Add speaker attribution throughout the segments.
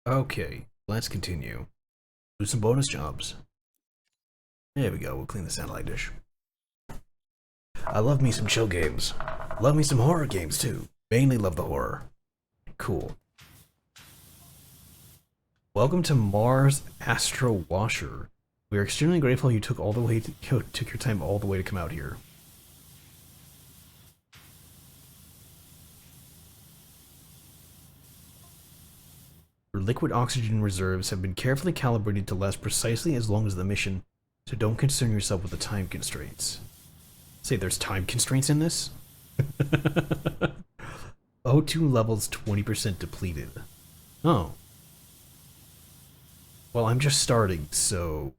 Speaker 1: Okay, let's continue. Do some bonus jobs. There we go, we'll clean the satellite dish. I love me some chill games. Love me some horror games too. Mainly love the horror. Cool. Welcome to Mars Astro Washer. We are extremely grateful you took took your time all the way to come out here. Your liquid oxygen reserves have been carefully calibrated to last precisely as long as the mission, so don't concern yourself with the time constraints. Say there's time constraints in this? O2 levels 20% depleted. Oh. Well, I'm just starting, so...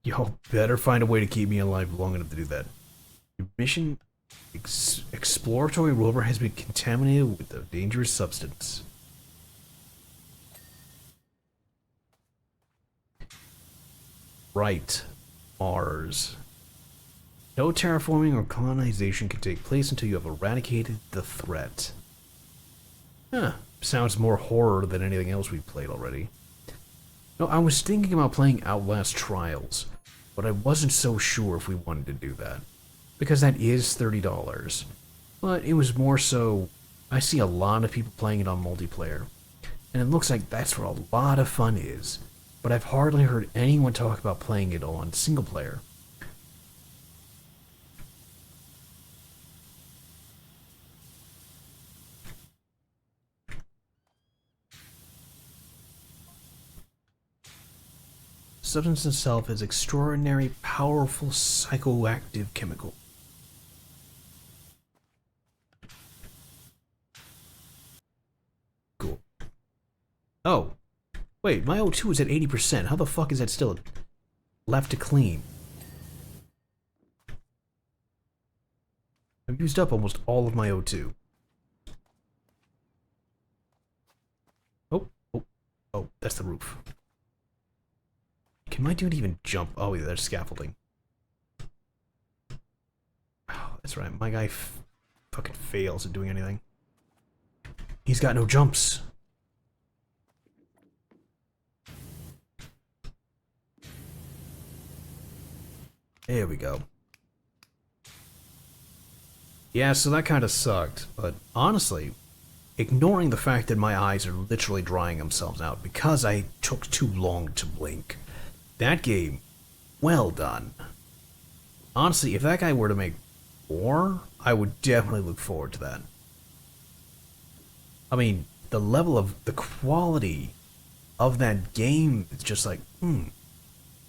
Speaker 1: Y'all better find a way to keep me alive long enough to do that. Your mission... exploratory rover has been contaminated with a dangerous substance. Right. Mars. No terraforming or colonization can take place until you have eradicated the threat. Huh. Sounds more horror than anything else we've played already. No, I was thinking about playing Outlast Trials, but I wasn't so sure if we wanted to do that. Because that is $30. But it was more so, I see a lot of people playing it on multiplayer. And it looks like that's where a lot of fun is. But I've hardly heard anyone talk about playing it on single player. Substance itself is extraordinary, powerful, psychoactive chemical. Cool. Oh. Wait, my O2 is at 80%. How the fuck is that still left to clean? I've used up almost all of my O2. Oh, oh, oh, that's the roof. Can my dude even jump? Oh, yeah, there's scaffolding. Oh, that's right. My guy fucking fails at doing anything. He's got no jumps. There we go. Yeah, so that kind of sucked. But honestly, ignoring the fact that my eyes are literally drying themselves out because I took too long to blink, that game, well done. Honestly, if that guy were to make more, I would definitely look forward to that. I mean, the level of the quality of that game is just like,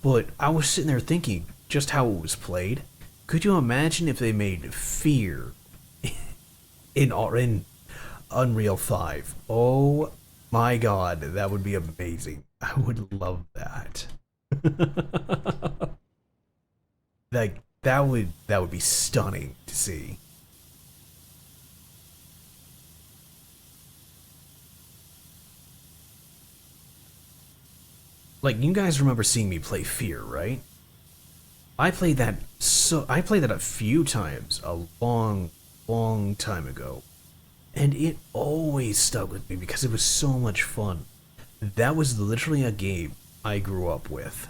Speaker 1: But I was sitting there thinking just how it was played. Could you imagine if they made Fear in Unreal 5? Oh my god, that would be amazing. I would love that. Like that would be stunning to see. Like you guys remember seeing me play Fear, right? I played that a few times a long time ago. And it always stuck with me because it was so much fun. That was literally a game I grew up with.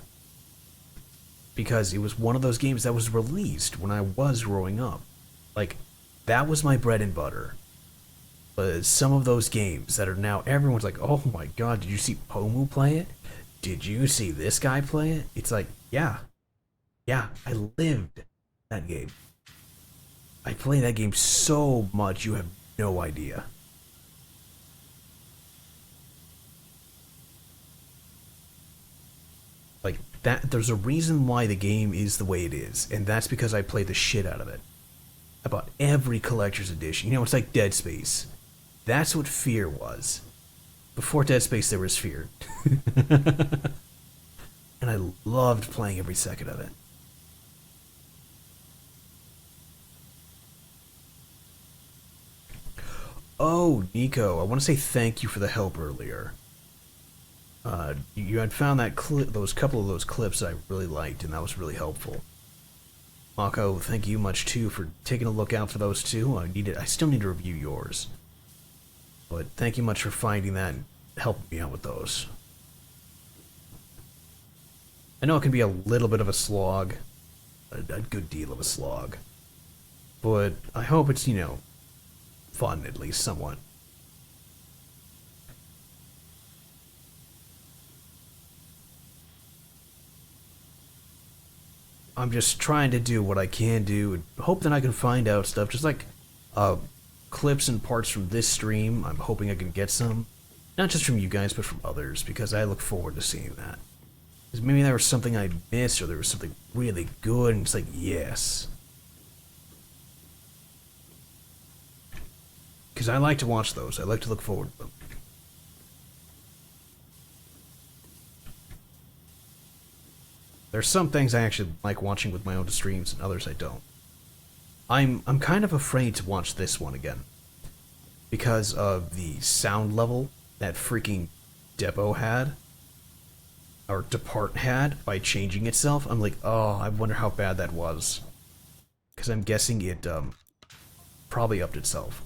Speaker 1: Because it was one of those games that was released when I was growing up. Like, that was my bread and butter. But some of those games that are now, everyone's like, oh my god, did you see Pomu play it? Did you see this guy play it? It's like, yeah. Yeah, I lived that game. I played that game so much, you have no idea. Like, that, there's a reason why the game is the way it is, and that's because I played the shit out of it. I bought every collector's edition. You know, it's like Dead Space. That's what Fear was. Before Dead Space, there was Fear. And I loved playing every second of it. Oh, Nico, I want to say thank you for the help earlier. You had found that those couple of those clips I really liked, and that was really helpful. Mako, thank you much too for taking a look out for those too. I still need to review yours. But thank you much for finding that and helping me out with those. I know it can be a little bit of a slog, a good deal of a slog, but I hope it's, you know, fun at least somewhat. I'm just trying to do what I can do and hope that I can find out stuff, just like clips and parts from this stream. I'm hoping I can get some, not just from you guys, but from others, because I look forward to seeing that. Because maybe there was something I missed, or there was something really good, and it's like, yes. Because I like to watch those. I like to look forward to them. There's some things I actually like watching with my own streams, and others I don't. I'm kind of afraid to watch this one again, because of the sound level that freaking Depot had, or Depart had, by changing itself. I'm like, oh, I wonder how bad that was. Because I'm guessing it probably upped itself.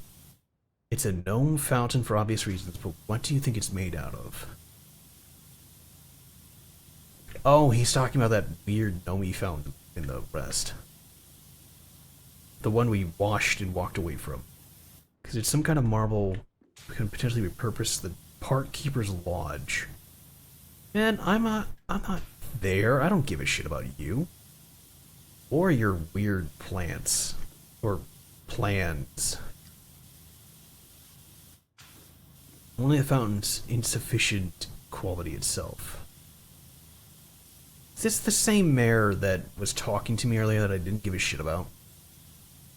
Speaker 1: It's a gnome fountain for obvious reasons, but what do you think it's made out of? Oh, he's talking about that weird gnome fountain in the rest. The one we washed and walked away from. Because it's some kind of marble that can potentially repurpose the Park Keeper's Lodge. Man, I'm not there. I don't give a shit about you. Or your weird plants. Or plans. Only the fountain's insufficient quality itself. Is this the same mayor that was talking to me earlier that I didn't give a shit about?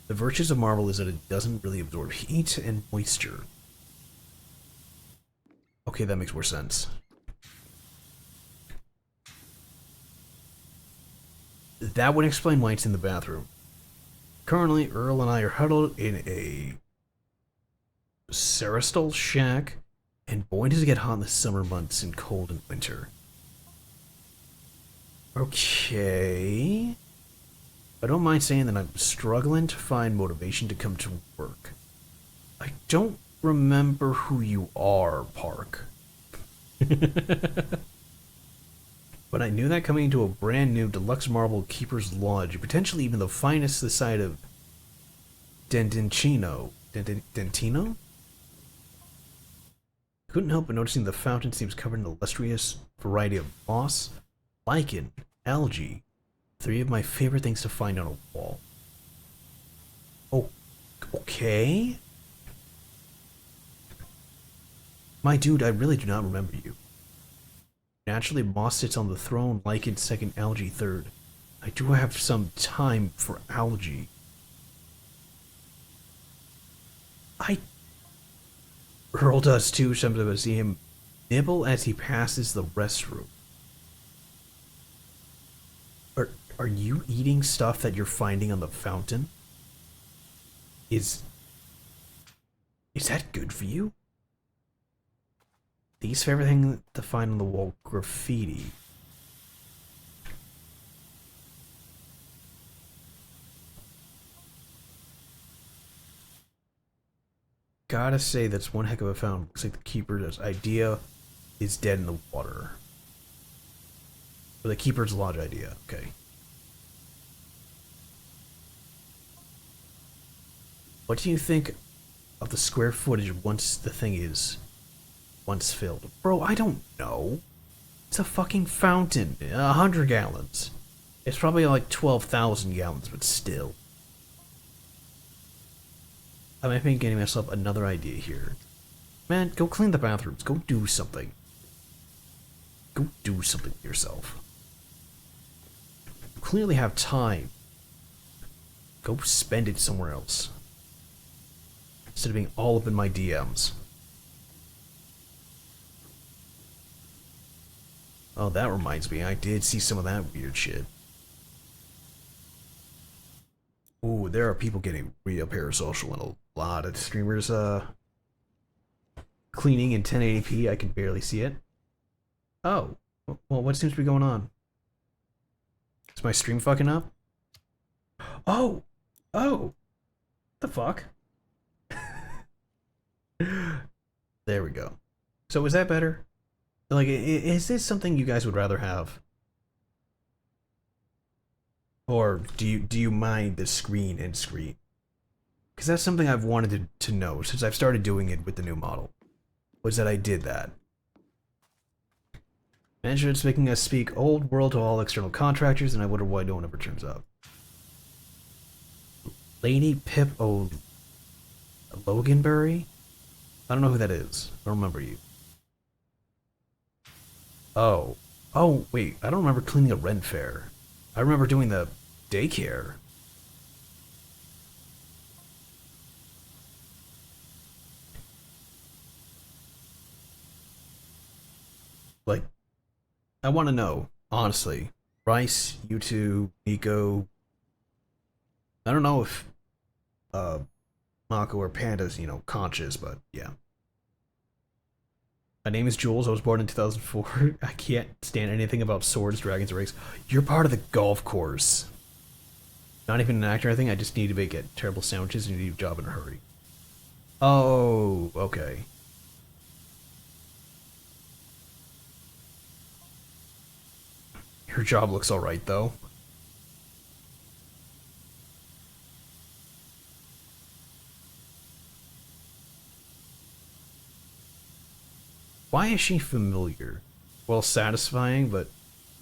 Speaker 1: The virtues of marble is that it doesn't really absorb heat and moisture. Okay, that makes more sense. That would explain why it's in the bathroom. Currently, Earl and I are huddled in a Sarastal shack, and boy does it get hot in the summer months and cold in winter. Okay. I don't mind saying that I'm struggling to find motivation to come to work. I don't remember who you are, Park. But I knew that coming into a brand new deluxe marble Keeper's Lodge, potentially even the finest this side of Dentino. Dentino? Couldn't help but noticing the fountain seems covered in a lustrous variety of moss, lichen, algae. Three of my favorite things to find on a wall. Oh, okay. My dude, I really do not remember you. Naturally, moss sits on the throne, lichen second, algae third. I do have some time for algae. Earl does too. Sometimes I see him nibble as he passes the restroom. Are you eating stuff that you're finding on the fountain? Is that good for you? These favorite thing to find on the wall, graffiti. Gotta say, that's one heck of a fountain. Looks like the Keeper's idea is dead in the water. Or the Keeper's Lodge idea, okay. What do you think of the square footage once the thing is filled? Bro, I don't know. It's a fucking fountain. 100 gallons. It's probably like 12,000 gallons, but still. I might be getting myself another idea here. Man, go clean the bathrooms. Go do something. Go do something yourself. You clearly have time. Go spend it somewhere else. Instead of being all up in my DMs. Oh, that reminds me. I did see some of that weird shit. Ooh, there are people getting real parasocial and a lot of streamers cleaning in 1080p. I can barely see it. Oh, well, what seems to be going on? Is my stream fucking up? Oh, the fuck? There we go. So is that better? Like, is this something you guys would rather have, or do you mind the screen and screen? Because that's something I've wanted to know since I've started doing it with the new model. Was that I did that. Management's making us speak old world to all external contractors, and I wonder why no one ever turns up. Lady Pip Loganberry? I don't know who that is. I don't remember you. Oh. Oh, wait. I don't remember cleaning a rent fair. I remember doing the daycare. Like, I want to know, honestly. Rice, you two, Nico. I don't know if uh Mako or Panda's, conscious, but yeah. My name is Jules. I was born in 2004. I can't stand anything about swords, dragons, or rakes. You're part of the golf course. Not even an actor or anything. I just need to make it terrible sandwiches and need a job in a hurry. Oh, okay. Your job looks alright, though. Why is she familiar? Well, satisfying, but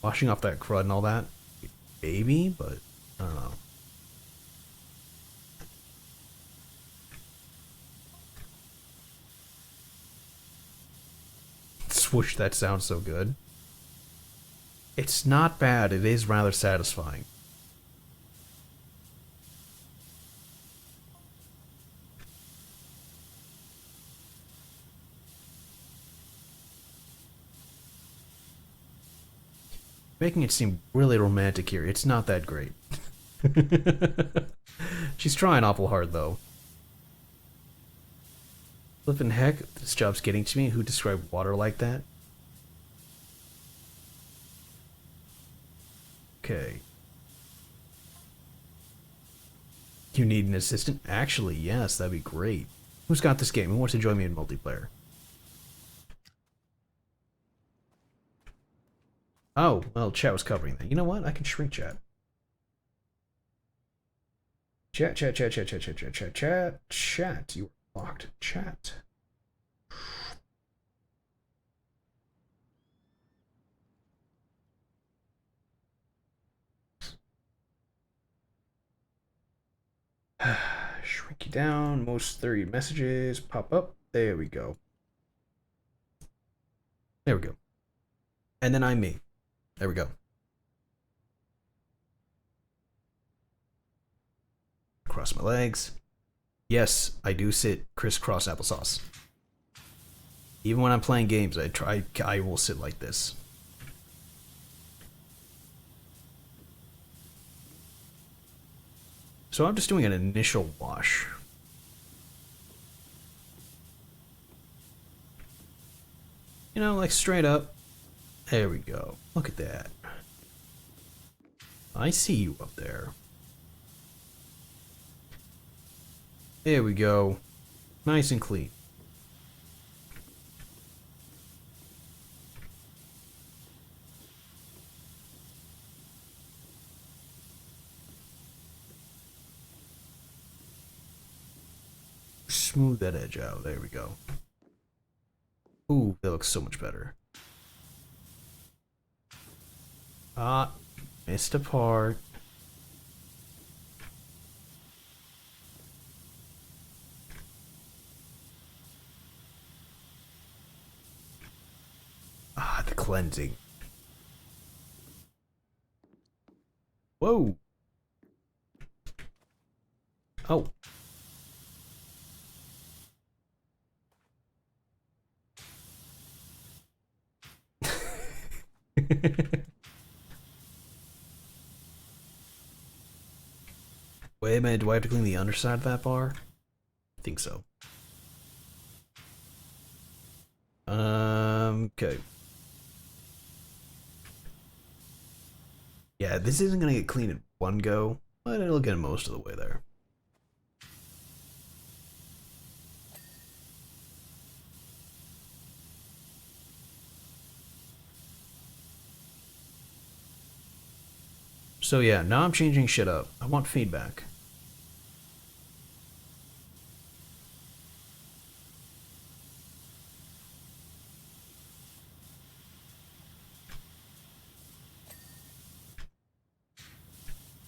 Speaker 1: washing off that crud and all that? Maybe, but I don't know. Swoosh, that sounds so good. It's not bad, it is rather satisfying. Making it seem really romantic here, it's not that great. She's trying awful hard, though. Flippin' heck, this job's getting to me. Who described water like that? Okay. You need an assistant? Actually, yes, that'd be great. Who's got this game? Who wants to join me in multiplayer? Oh, well, chat was covering that. You know what? I can shrink chat. Chat, chat, chat, chat, chat, chat, chat, chat, chat, chat. You are locked. Chat. Shrink you down. Most 30 messages pop up. There we go. There we go. And then I'm me. There we go. Cross my legs. Yes, I do sit crisscross applesauce. Even when I'm playing games, I will sit like this. So I'm just doing an initial wash. Like straight up. There we go. Look at that. I see you up there. There we go. Nice and clean. Smooth that edge out. There we go. Ooh, that looks so much better. Ah, missed a part. Ah, the cleansing. Whoa. Oh. Wait a minute, do I have to clean the underside of that bar? I think so. Okay. Yeah, this isn't gonna get clean in one go, but it'll get most of the way there. So yeah, now I'm changing shit up. I want feedback.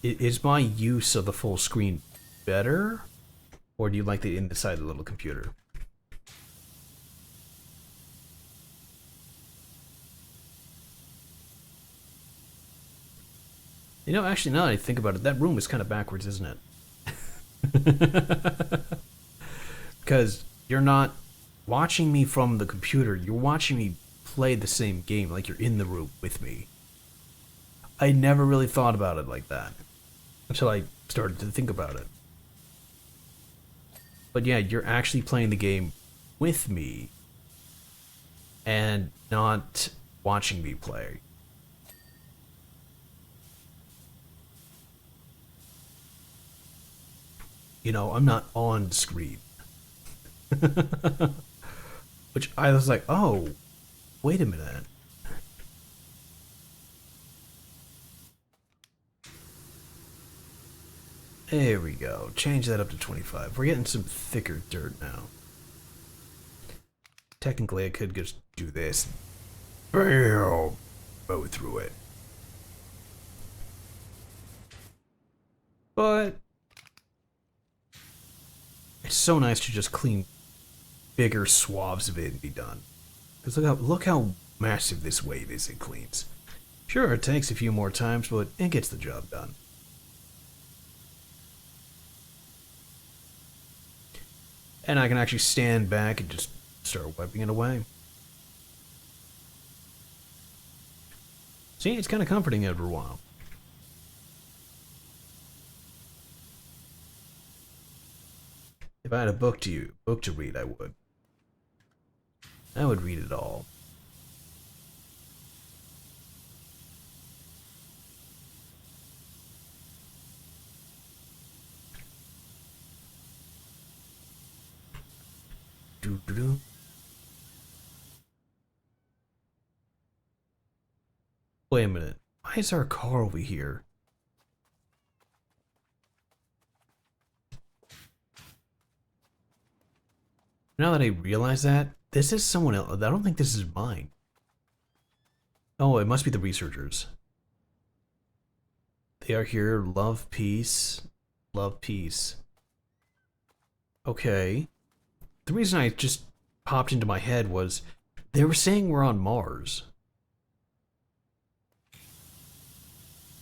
Speaker 1: Is my use of the full screen better? Or do you like the inside of the little computer? You know, actually, now that I think about it, that room is kind of backwards, isn't it? Because you're not watching me from the computer, you're watching me play the same game, like you're in the room with me. I never really thought about it like that until I started to think about it. But yeah, you're actually playing the game with me and not watching me play. You know, I'm not on screen. Which I was like, oh, wait a minute. There we go. Change that up to 25. We're getting some thicker dirt now. Technically, I could just do this. Bam! Go through it. But it's so nice to just clean bigger swaths of it and be done. Because look how massive this wave is it cleans. Sure, it takes a few more times, but it gets the job done. And I can actually stand back and just start wiping it away. See, it's kind of comforting after a while. If I had a book to read, I would. I would read it all. Doo-doo-doo. Wait a minute. Why is our car over here? Now that I realize that, this is someone else. I don't think this is mine. Oh, it must be the researchers. They are here. Love, peace. Love, peace. Okay. The reason I just popped into my head was they were saying we're on Mars.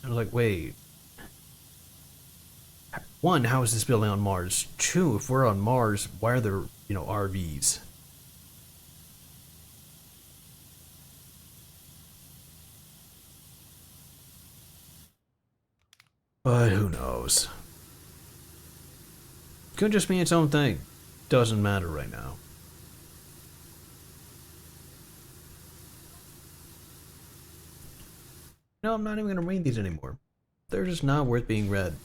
Speaker 1: I was like, wait. One, how is this building on Mars? Two, if we're on Mars, why are there, RVs? But who knows? Could just be its own thing. Doesn't matter right now. No, I'm not even going to read these anymore. They're just not worth being read.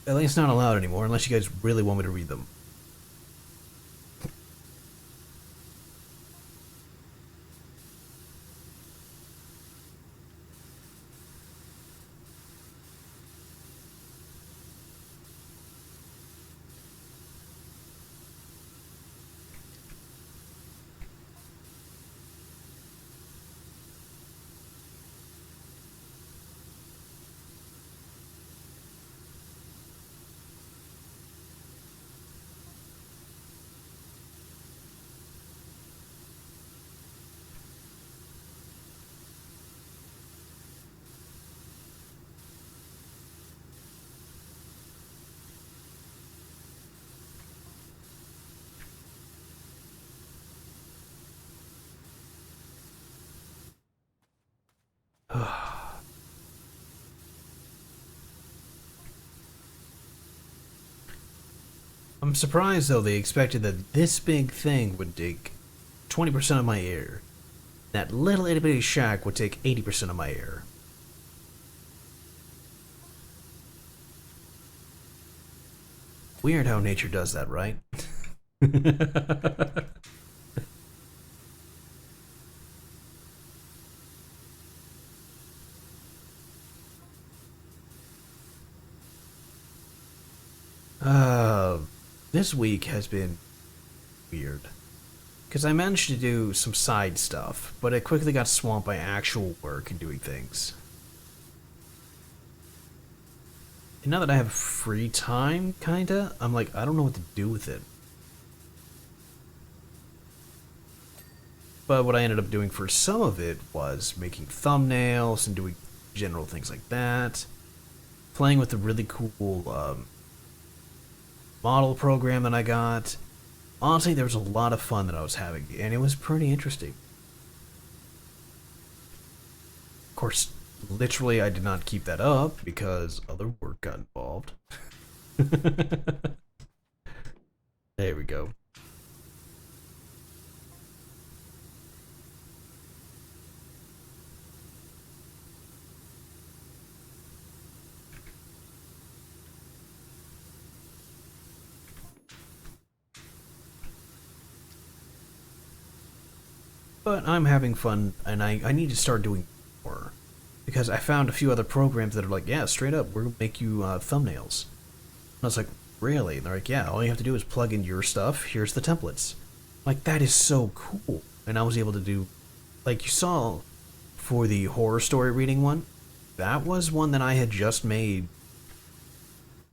Speaker 1: At least not allowed anymore, unless you guys really want me to read them. I'm surprised, though, they expected that this big thing would take 20% of my air. That little itty bitty shack would take 80% of my air. Weird how nature does that, right? Uh, this week has been weird. Because I managed to do some side stuff, but it quickly got swamped by actual work and doing things. And now that I have free time, kinda, I'm like, I don't know what to do with it. But what I ended up doing for some of it was making thumbnails and doing general things like that. Playing with a really cool model program that I got. Honestly, there was a lot of fun that I was having, and it was pretty interesting. Of course, literally, I did not keep that up because other work got involved. There we go. But I'm having fun, and I need to start doing more. Because I found a few other programs that are like, yeah, straight up, we're gonna make you thumbnails. And I was like, really? And they're like, yeah, all you have to do is plug in your stuff, here's the templates. Like, that is so cool. And I was able to do, like you saw for the horror story reading one, that was one that I had just made.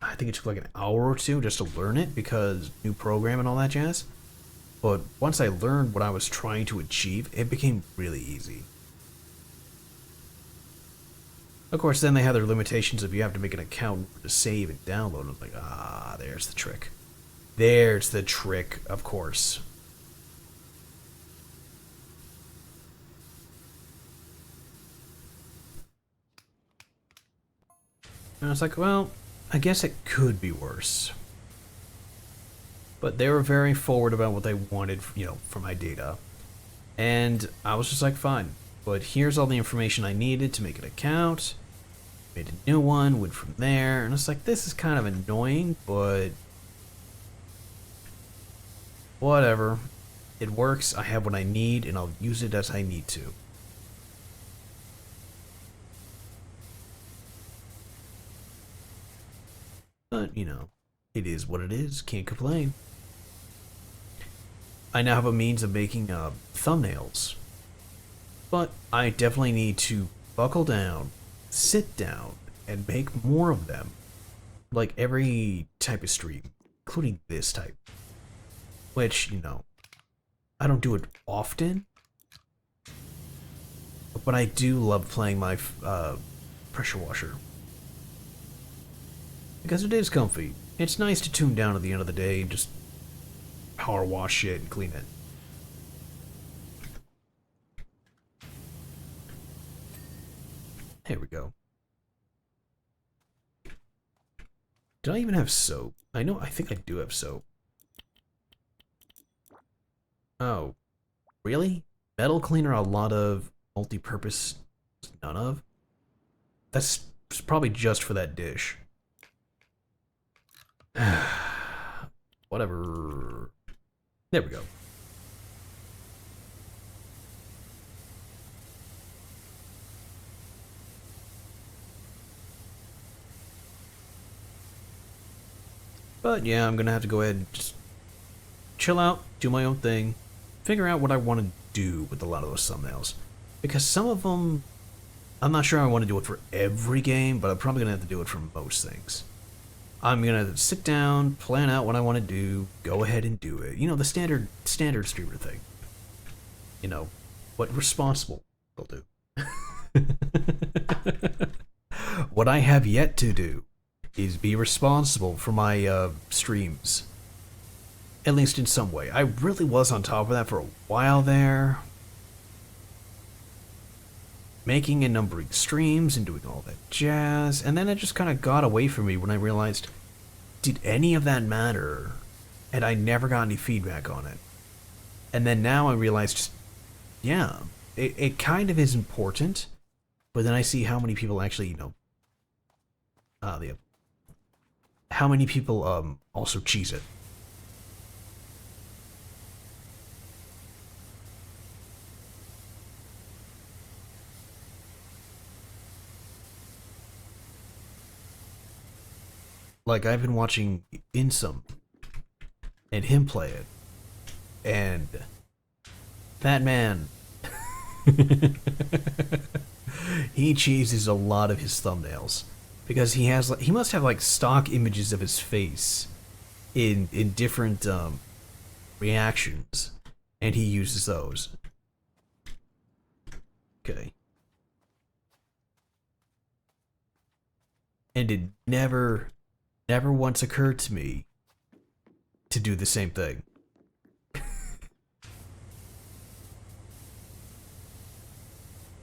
Speaker 1: I think it took like an hour or two just to learn it because new program and all that jazz. But once I learned what I was trying to achieve, it became really easy. Of course, then they have their limitations of you have to make an account to save and download. I was like, ah, there's the trick. There's the trick, of course. And I was like, well, I guess it could be worse. But they were very forward about what they wanted, for my data. And I was just like, fine. But here's all the information I needed to make an account. Made a new one, went from there. And it's like, this is kind of annoying, but whatever. It works, I have what I need, and I'll use it as I need to. But, it is what it is. Can't complain. I now have a means of making thumbnails. But I definitely need to buckle down, sit down, and make more of them. Like every type of stream, including this type. Which, I don't do it often. But I do love playing my pressure washer. Because it is comfy. It's nice to tune down at the end of the day and just power wash it and clean it. There we go. Did I even have soap? I think I do have soap. Oh, really? Metal cleaner, a lot of multi-purpose, none of? That's probably just for that dish. Whatever. There we go. But yeah, I'm gonna have to go ahead and just chill out, do my own thing, figure out what I want to do with a lot of those thumbnails. Because some of them, I'm not sure I want to do it for every game, but I'm probably gonna have to do it for most things. I'm gonna sit down, plan out what I want to do, go ahead and do it. The standard streamer thing. What responsible will do. What I have yet to do is be responsible for my streams. At least in some way. I really was on top of that for a while there. Making and numbering streams and doing all that jazz. And then it just kind of got away from me when I realized, did any of that matter? And I never got any feedback on it. And then now I realized, yeah, it kind of is important. But then I see how many people actually, how many people also cheese it. Like I've been watching Insum and him play it, and that man, he cheeses a lot of his thumbnails because he must have like stock images of his face in different reactions, and he uses those. Okay. And it never once occurred to me to do the same thing.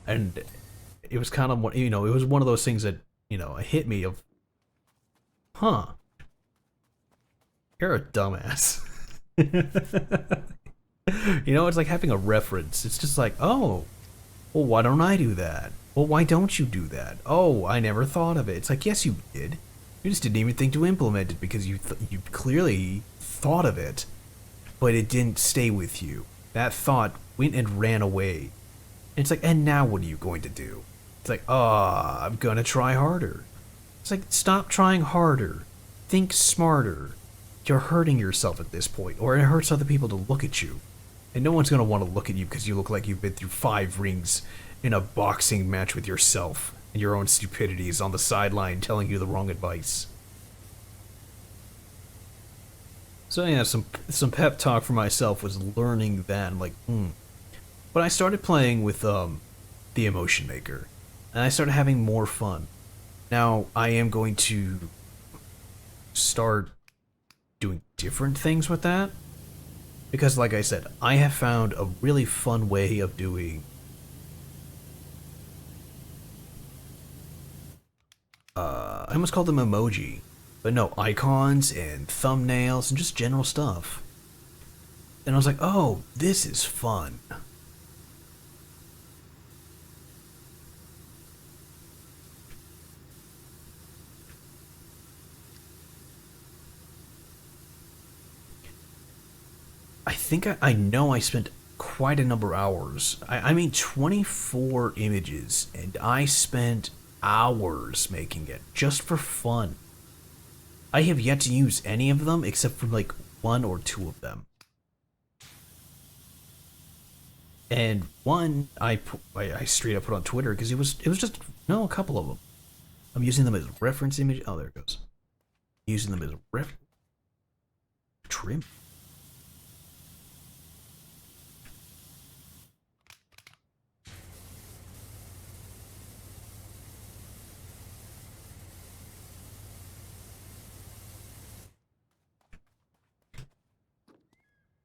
Speaker 1: And it was kind of, it was one of those things that, it hit me of, huh, you're a dumbass. It's like having a reference. It's just like, oh, well, why don't I do that? Well, why don't you do that? Oh, I never thought of it. It's like, yes, you did. You just didn't even think to implement it because you clearly thought of it, but it didn't stay with you. That thought went and ran away. And it's like, and now what are you going to do? It's like, oh, I'm gonna try harder. It's like, stop trying harder. Think smarter. You're hurting yourself at this point, or it hurts other people to look at you. And no one's gonna want to look at you because you look like you've been through 5 rings in a boxing match with yourself and your own stupidities on the sideline telling you the wrong advice. So yeah, some pep talk for myself was learning that. I'm like, But I started playing with the Emotion Maker, and I started having more fun. Now I am going to start doing different things with that, because like I said, I have found a really fun way of doing I almost called them emoji, but no, icons and thumbnails and just general stuff. And I was like, oh, this is fun. I know I spent quite a number of hours. I mean 24 images, and I spent hours making it just for fun. I have yet to use any of them except for like 1 or 2 of them. And one I straight up put on Twitter because it was just no, a couple of them. I'm using them as reference image. Oh, there it goes. Using them as trim.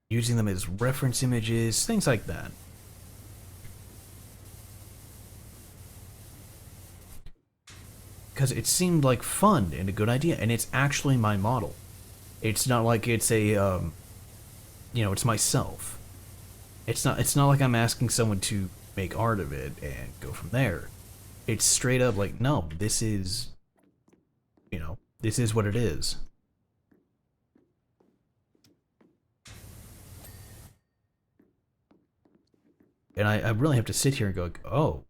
Speaker 1: Using them as reference images, things like that. Because it seemed like fun and a good idea, and it's actually my model. It's not like it's a, it's myself. It's not like I'm asking someone to make art of it and go from there. It's straight up like, no, this is what it is. And I really have to sit here and go, oh.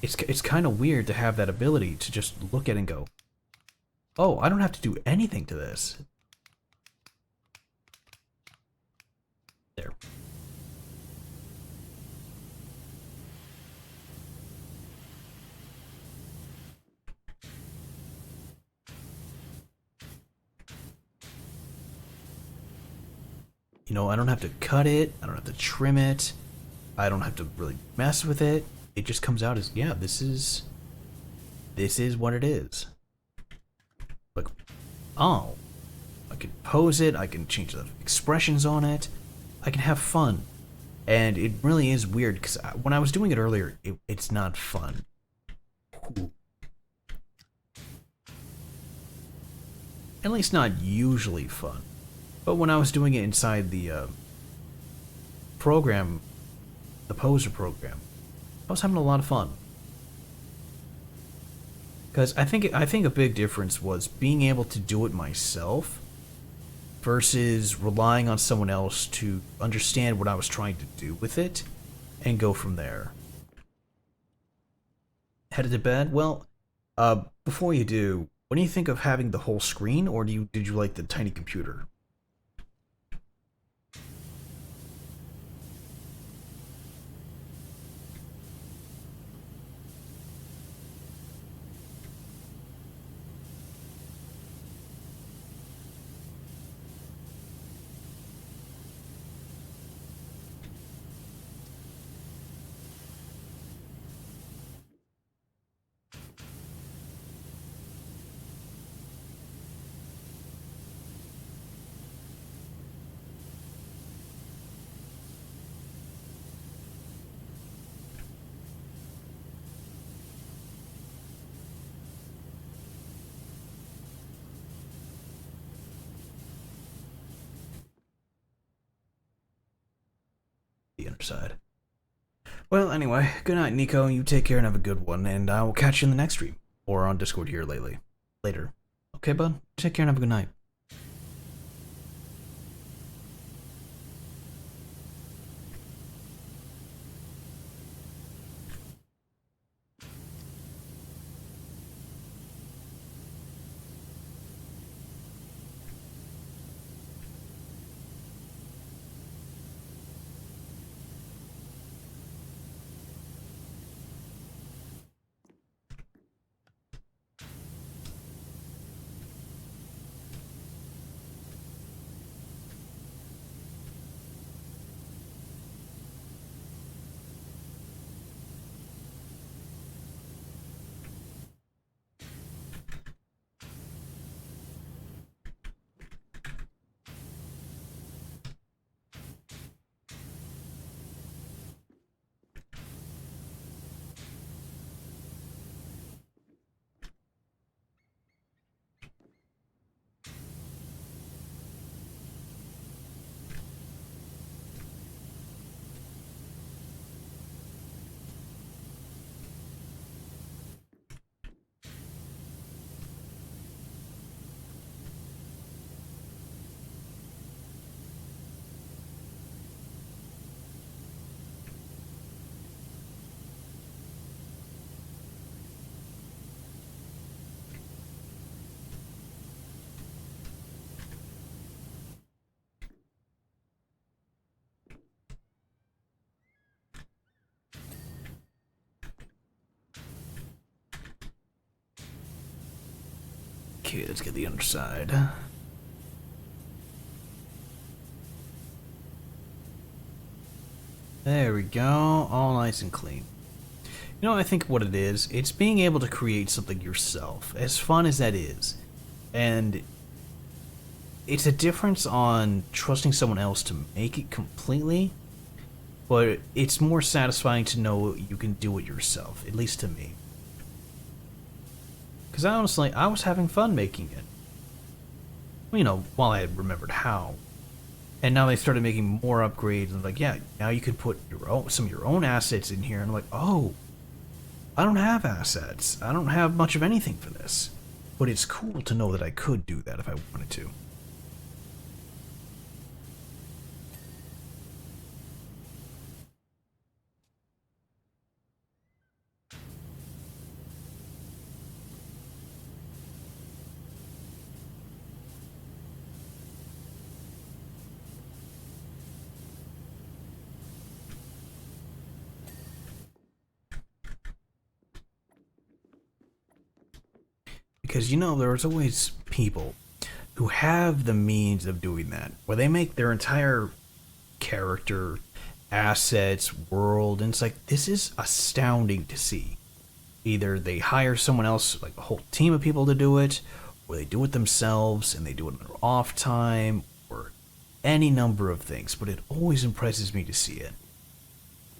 Speaker 1: It's kind of weird to have that ability to just look at it and go, oh, I don't have to do anything to this. There. I don't have to cut it. I don't have to trim it. I don't have to really mess with it. It just comes out as, yeah, this is what it is. Like, oh, I can pose it. I can change the expressions on it. I can have fun. And it really is weird because when I was doing it earlier, it's not fun. Ooh. At least not usually fun. But when I was doing it inside the program, the poser program, I was having a lot of fun. Because I think a big difference was being able to do it myself versus relying on someone else to understand what I was trying to do with it and go from there. Headed to bed? Well, before you do, What do you think of having the whole screen, or did you like the tiny computer? The underside. Well, anyway, good night, Nico. You take care and have a good one, and I will catch you in the next stream or on Discord here lately. Later. Okay, bud? Take care and have a good night. Okay, let's get the underside. There we go, all nice and clean. You know, I think what it is, it's being able to create something yourself, as fun as that is. And it's a difference on trusting someone else to make it completely, but it's more satisfying to know you can do it yourself, at least to me. Because honestly, I was having fun making it. You know, while I had remembered how. And now they started making more upgrades, and like, yeah, now you can put some of your own assets in here, and I'm like, oh, I don't have assets. I don't have much of anything for this. But it's cool to know that I could do that if I wanted to. Because, you know, there's always people who have the means of doing that, where they make their entire character, assets, world, and it's like, this is astounding to see. Either they hire someone else, like a whole team of people to do it, or they do it themselves and they do it in their off time, or any number of things, but it always impresses me to see it.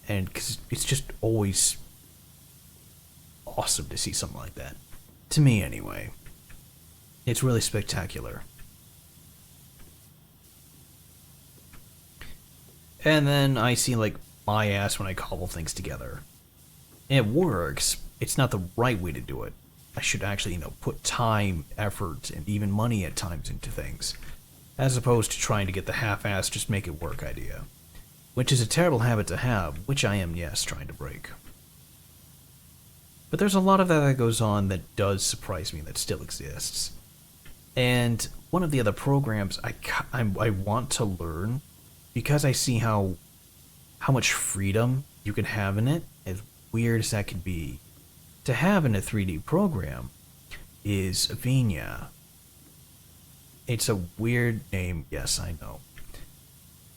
Speaker 1: And because it's just always awesome to see something like that. To me, anyway. It's really spectacular. And then I see, like, my ass when I cobble things together. It works. It's not the right way to do it. I should actually, you know, put time, effort, and even money at times into things, as opposed to trying to get the half-ass just make it work idea. Which is a terrible habit to have, which I am, yes, trying to break. But there's a lot of that goes on that does surprise me that still exists. And one of the other programs I want to learn because I see how much freedom you can have in it, as weird as that could be, to have in a 3D program is Venia. It's a weird name, yes, I know.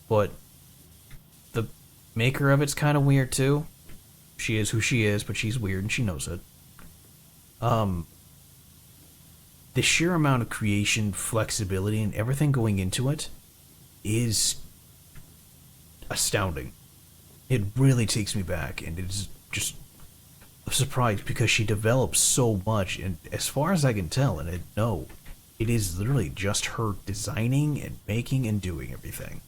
Speaker 1: But the maker of it's kind of weird too. She is who she is, but she's weird and she knows it. Um, the sheer amount of creation, flexibility, and everything going into it is astounding. It really takes me back, and it's just a surprise because she develops so much, and as far as I can tell, and I know, it is literally just her designing and making and doing everything.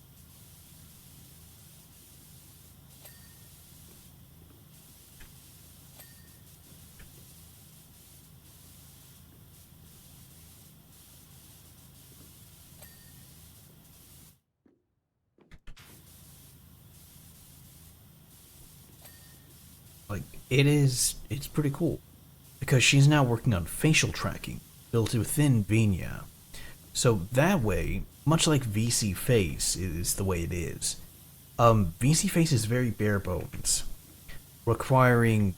Speaker 1: Like, it's pretty cool because she's now working on facial tracking built within Venia. So that way, much like VC Face is the way it is, VC Face is very bare bones, requiring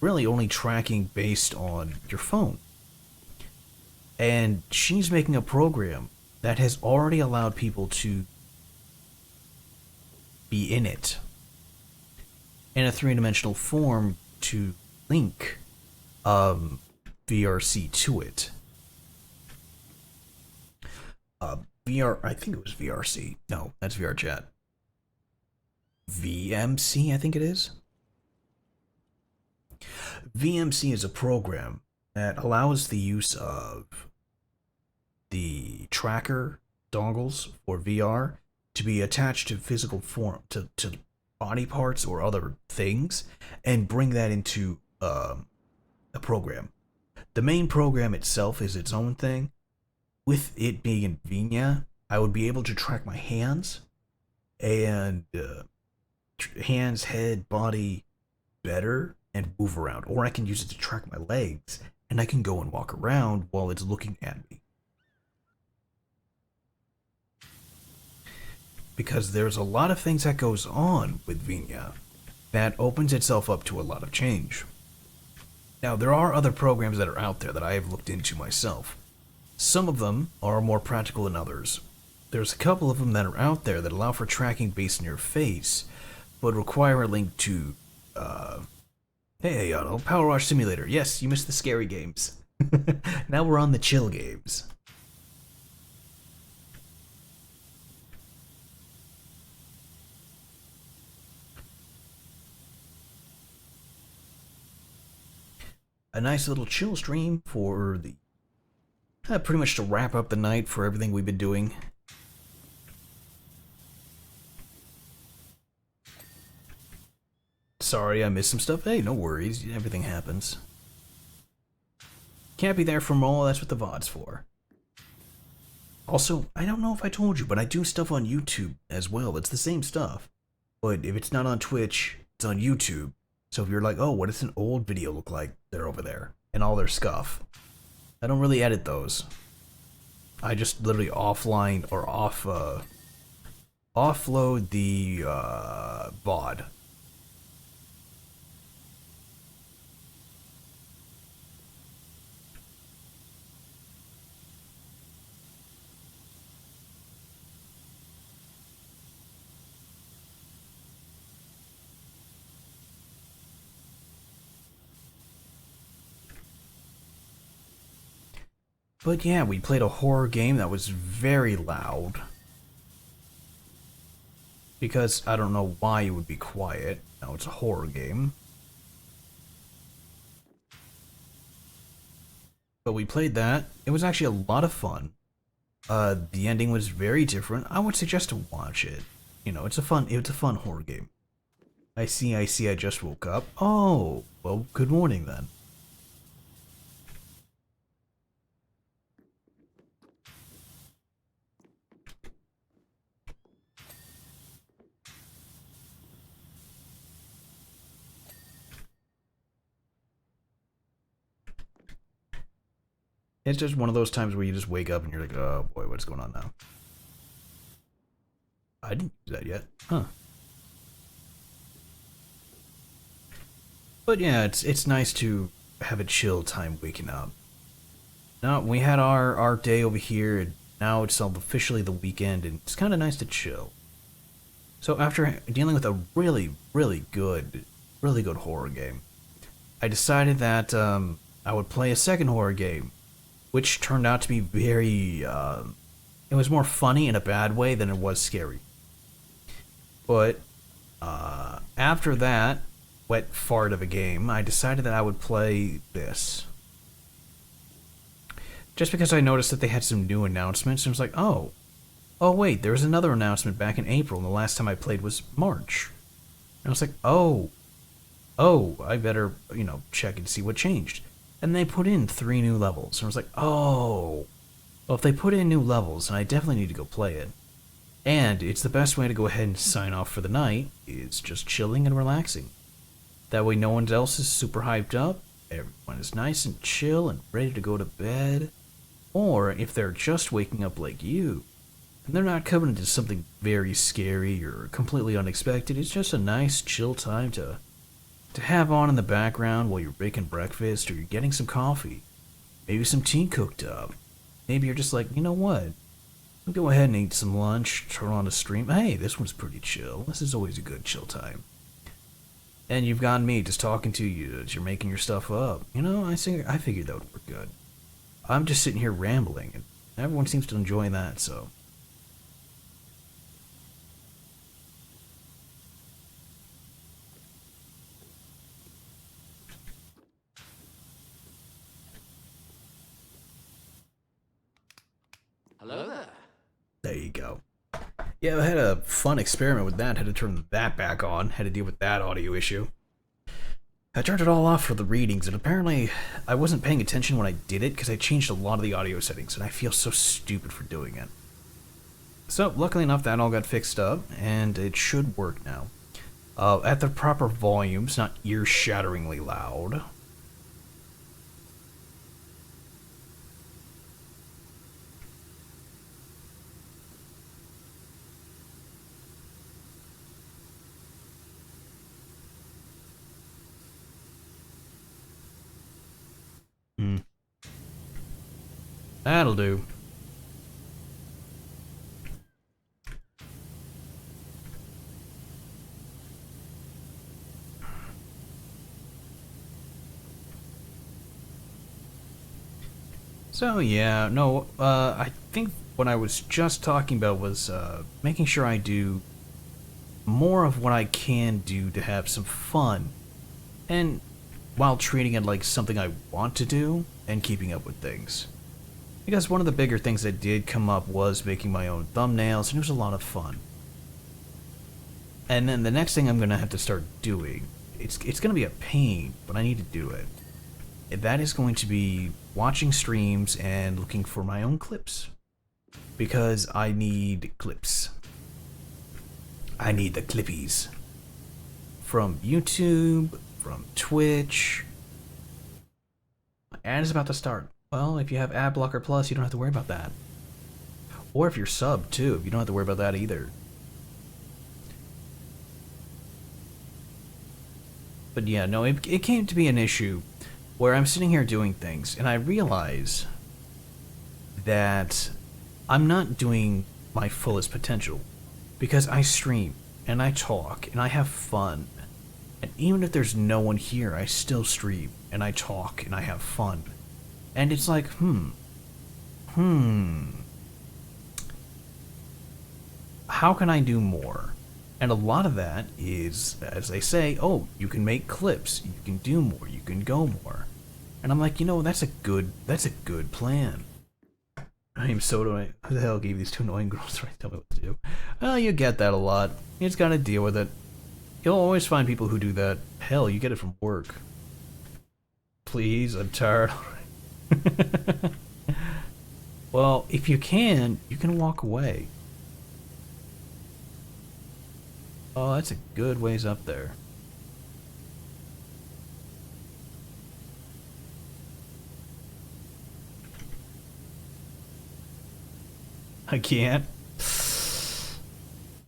Speaker 1: really only tracking based on your phone. And she's making a program that has already allowed people to be in it in a three-dimensional form to link um, VRC to it. VR, I think it was VRC. No, that's VR chat. VMC, I think it is. VMC is a program that allows the use of the tracker dongles for VR to be attached to physical form to body parts or other things and bring that into a program. The main program itself is its own thing. With it being in Venia, I would be able to track my hands and hands, head, body better and move around. Or I can use it to track my legs and I can go and walk around while it's looking at me. Because there's a lot of things that goes on with Venia that opens itself up to a lot of change. Now, there are other programs that are out there that I have looked into myself. Some of them are more practical than others. There's a couple of them that are out there that allow for tracking based on your face, but require a link to, hey, PowerWash Simulator. Yes, you missed the scary games. Now we're on the chill games. A nice little chill stream for the pretty much to wrap up the night for everything we've been doing. Sorry, I missed some stuff. Hey, no worries. Everything happens. Can't be there for all. That's what the VOD's for. Also, I don't know if I told you, but I do stuff on YouTube as well. It's the same stuff. But if it's not on Twitch, it's on YouTube. So if you're like, oh, what does an old video look like? They're over there. And all their scuff. I don't really edit those. I just literally offline or offload the VOD. But yeah, we played a horror game that was very loud. Because I don't know why it would be quiet. Now it's a horror game. But we played that. It was actually a lot of fun. The ending was very different. I would suggest to watch it. You know, it's a fun horror game. I see, I just woke up. Oh, well, good morning then. It's just one of those times where you just wake up and you're like, oh boy, what's going on now? I didn't do that yet. Huh. But yeah, it's nice to have a chill time waking up. Now, we had our day over here, and now it's officially the weekend, and it's kind of nice to chill. So after dealing with a really good horror game, I decided that I would play a second horror game, which turned out to be very, it was more funny in a bad way than it was scary. But after that wet fart of a game, I decided that I would play this. Just because I noticed that they had some new announcements, and I was like, oh wait, there was another announcement back in April, and the last time I played was March. And I was like, I better, check and see what changed. And they put in 3 new levels, and I was like, well, if they put in new levels, then I definitely need to go play it. And it's the best way to go ahead and sign off for the night, is just chilling and relaxing. That way no one else is super hyped up, everyone is nice and chill and ready to go to bed. Or if they're just waking up like you, and they're not coming into something very scary or completely unexpected, it's just a nice chill time to have on in the background while you're making breakfast or you're getting some coffee. Maybe some tea cooked up. Maybe you're just like, you know what? I'll go ahead and eat some lunch, turn on a stream. Hey, this one's pretty chill. This is always a good chill time. And you've got me just talking to you as you're making your stuff up. I figured that would work good. I'm just sitting here rambling, and everyone seems to enjoy that, so.
Speaker 2: Hello there.
Speaker 1: There you go. Yeah, I had a fun experiment with that. Had to turn that back on. Had to deal with that audio issue. I turned it all off for the readings, and apparently I wasn't paying attention when I did it because I changed a lot of the audio settings, and I feel so stupid for doing it. So, luckily enough, that all got fixed up, and it should work now. At the proper volumes, not ear-shatteringly loud. That'll do. So yeah, no, I think what I was just talking about was making sure I do more of what I can do to have some fun, and while treating it like something I want to do and keeping up with things. Because one of the bigger things that did come up was making my own thumbnails, and it was a lot of fun. And then the next thing I'm going to have to start doing, it's going to be a pain, but I need to do it. That is going to be watching streams and looking for my own clips. Because I need clips. I need the clippies. From YouTube, from Twitch. My ad is about to start. Well, if you have Ad Blocker Plus, you don't have to worry about that. Or if you're subbed, too, you don't have to worry about that either. But yeah, no, it came to be an issue where I'm sitting here doing things, and I realize that I'm not doing my fullest potential. Because I stream, and I talk, and I have fun. And even if there's no one here, I still stream, and I talk, and I have fun. And it's like, how can I do more? And a lot of that is, as they say, oh, you can make clips, you can do more, you can go more. And I'm like, that's a good plan. I am so annoying. Who the hell gave these 2 annoying girls right to tell me what to do? Well, you get that a lot. You just gotta deal with it. You'll always find people who do that. Hell, you get it from work. Please, I'm tired already. Well, if you can walk away. Oh, that's a good ways up there. I can't.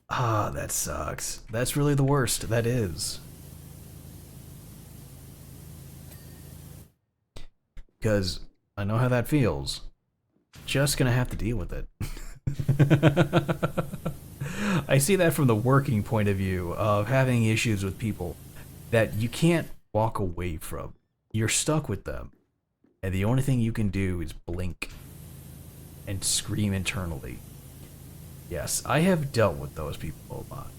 Speaker 1: Ah, that sucks. That's really the worst. That is. Because I know how that feels. Just gonna have to deal with it. I see that from the working point of view of having issues with people that you can't walk away from. You're stuck with them. And the only thing you can do is blink and scream internally. Yes, I have dealt with those people a lot.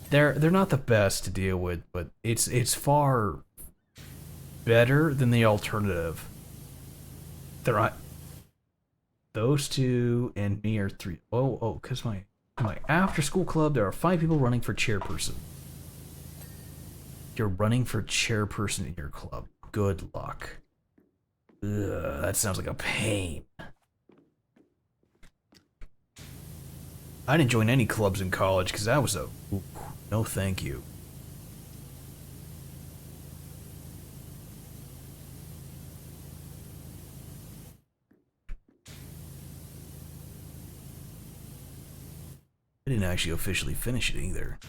Speaker 1: They're not the best to deal with, but it's far better than the alternative. There are those two and me are three. Oh, because my after school club, there are 5 people running for chairperson. You're running for chairperson in your club. Good luck. Ugh, that sounds like a pain. I didn't join any clubs in college because that was a ooh, no thank you. I didn't actually officially finish it either.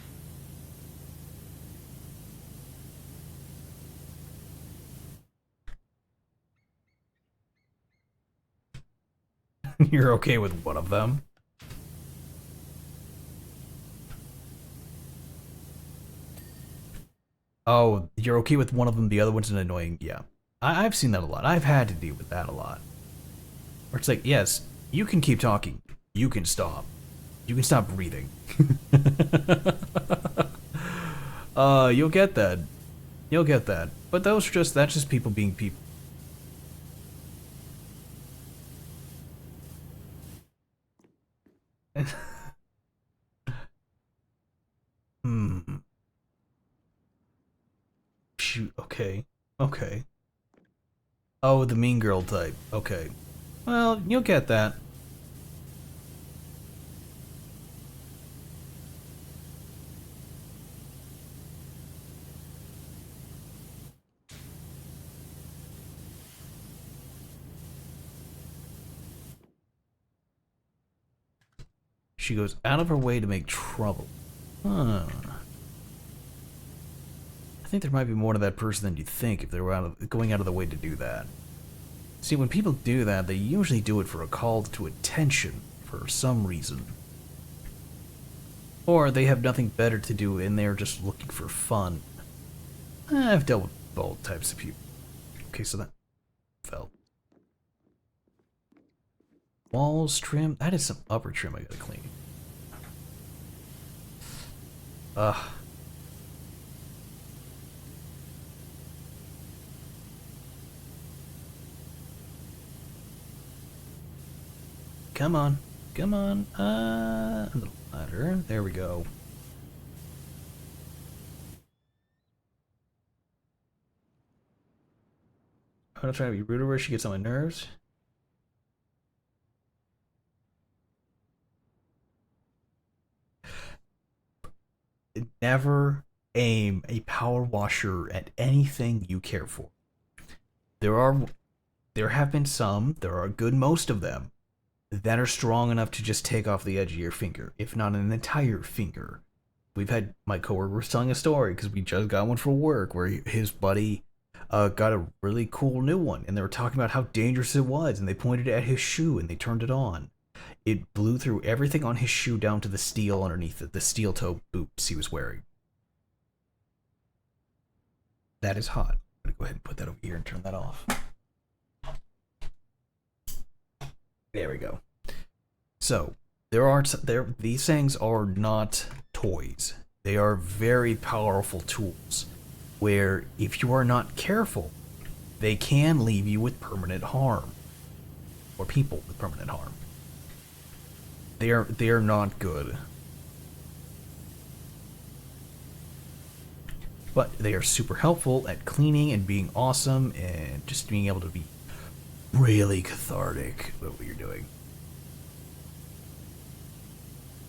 Speaker 1: You're okay with one of them? Oh, you're okay with one of them, the other one's an annoying. Yeah. I've seen that a lot. I've had to deal with that a lot. Where it's like, yes, you can keep talking. You can stop. You can stop breathing. You'll get that. You'll get that. But that's just people being people. Hmm. Shoot, okay. Okay. Oh, the mean girl type. Okay. Well, you'll get that. She goes out of her way to make trouble. Huh. I think there might be more to that person than you think if they were going out of the way to do that. See, when people do that, they usually do it for a call to attention for some reason. Or they have nothing better to do and they're just looking for fun. I've dealt with both types of people. Okay, so that fell. Walls trim. That is some upper trim I gotta clean. Ugh. Come on. Come on. A little ladder. There we go. I'm not trying to be rude to her. She gets on my nerves. Never aim a power washer at anything you care for. There have been some, there are a good most of them, that are strong enough to just take off the edge of your finger, if not an entire finger. We've had my coworker was telling a story because we just got one for work where his buddy got a really cool new one, and they were talking about how dangerous it was, and they pointed at his shoe and they turned it on. It blew through everything on his shoe down to the steel underneath it, the steel toe boots he was wearing. That is hot. I'm gonna go ahead and put that over here and turn that off. There we go. So these things are not toys. They are very powerful tools where if you are not careful, they can leave you with permanent harm, or people with permanent harm. They are not good. But they are super helpful at cleaning and being awesome and just being able to be really cathartic about what you're doing.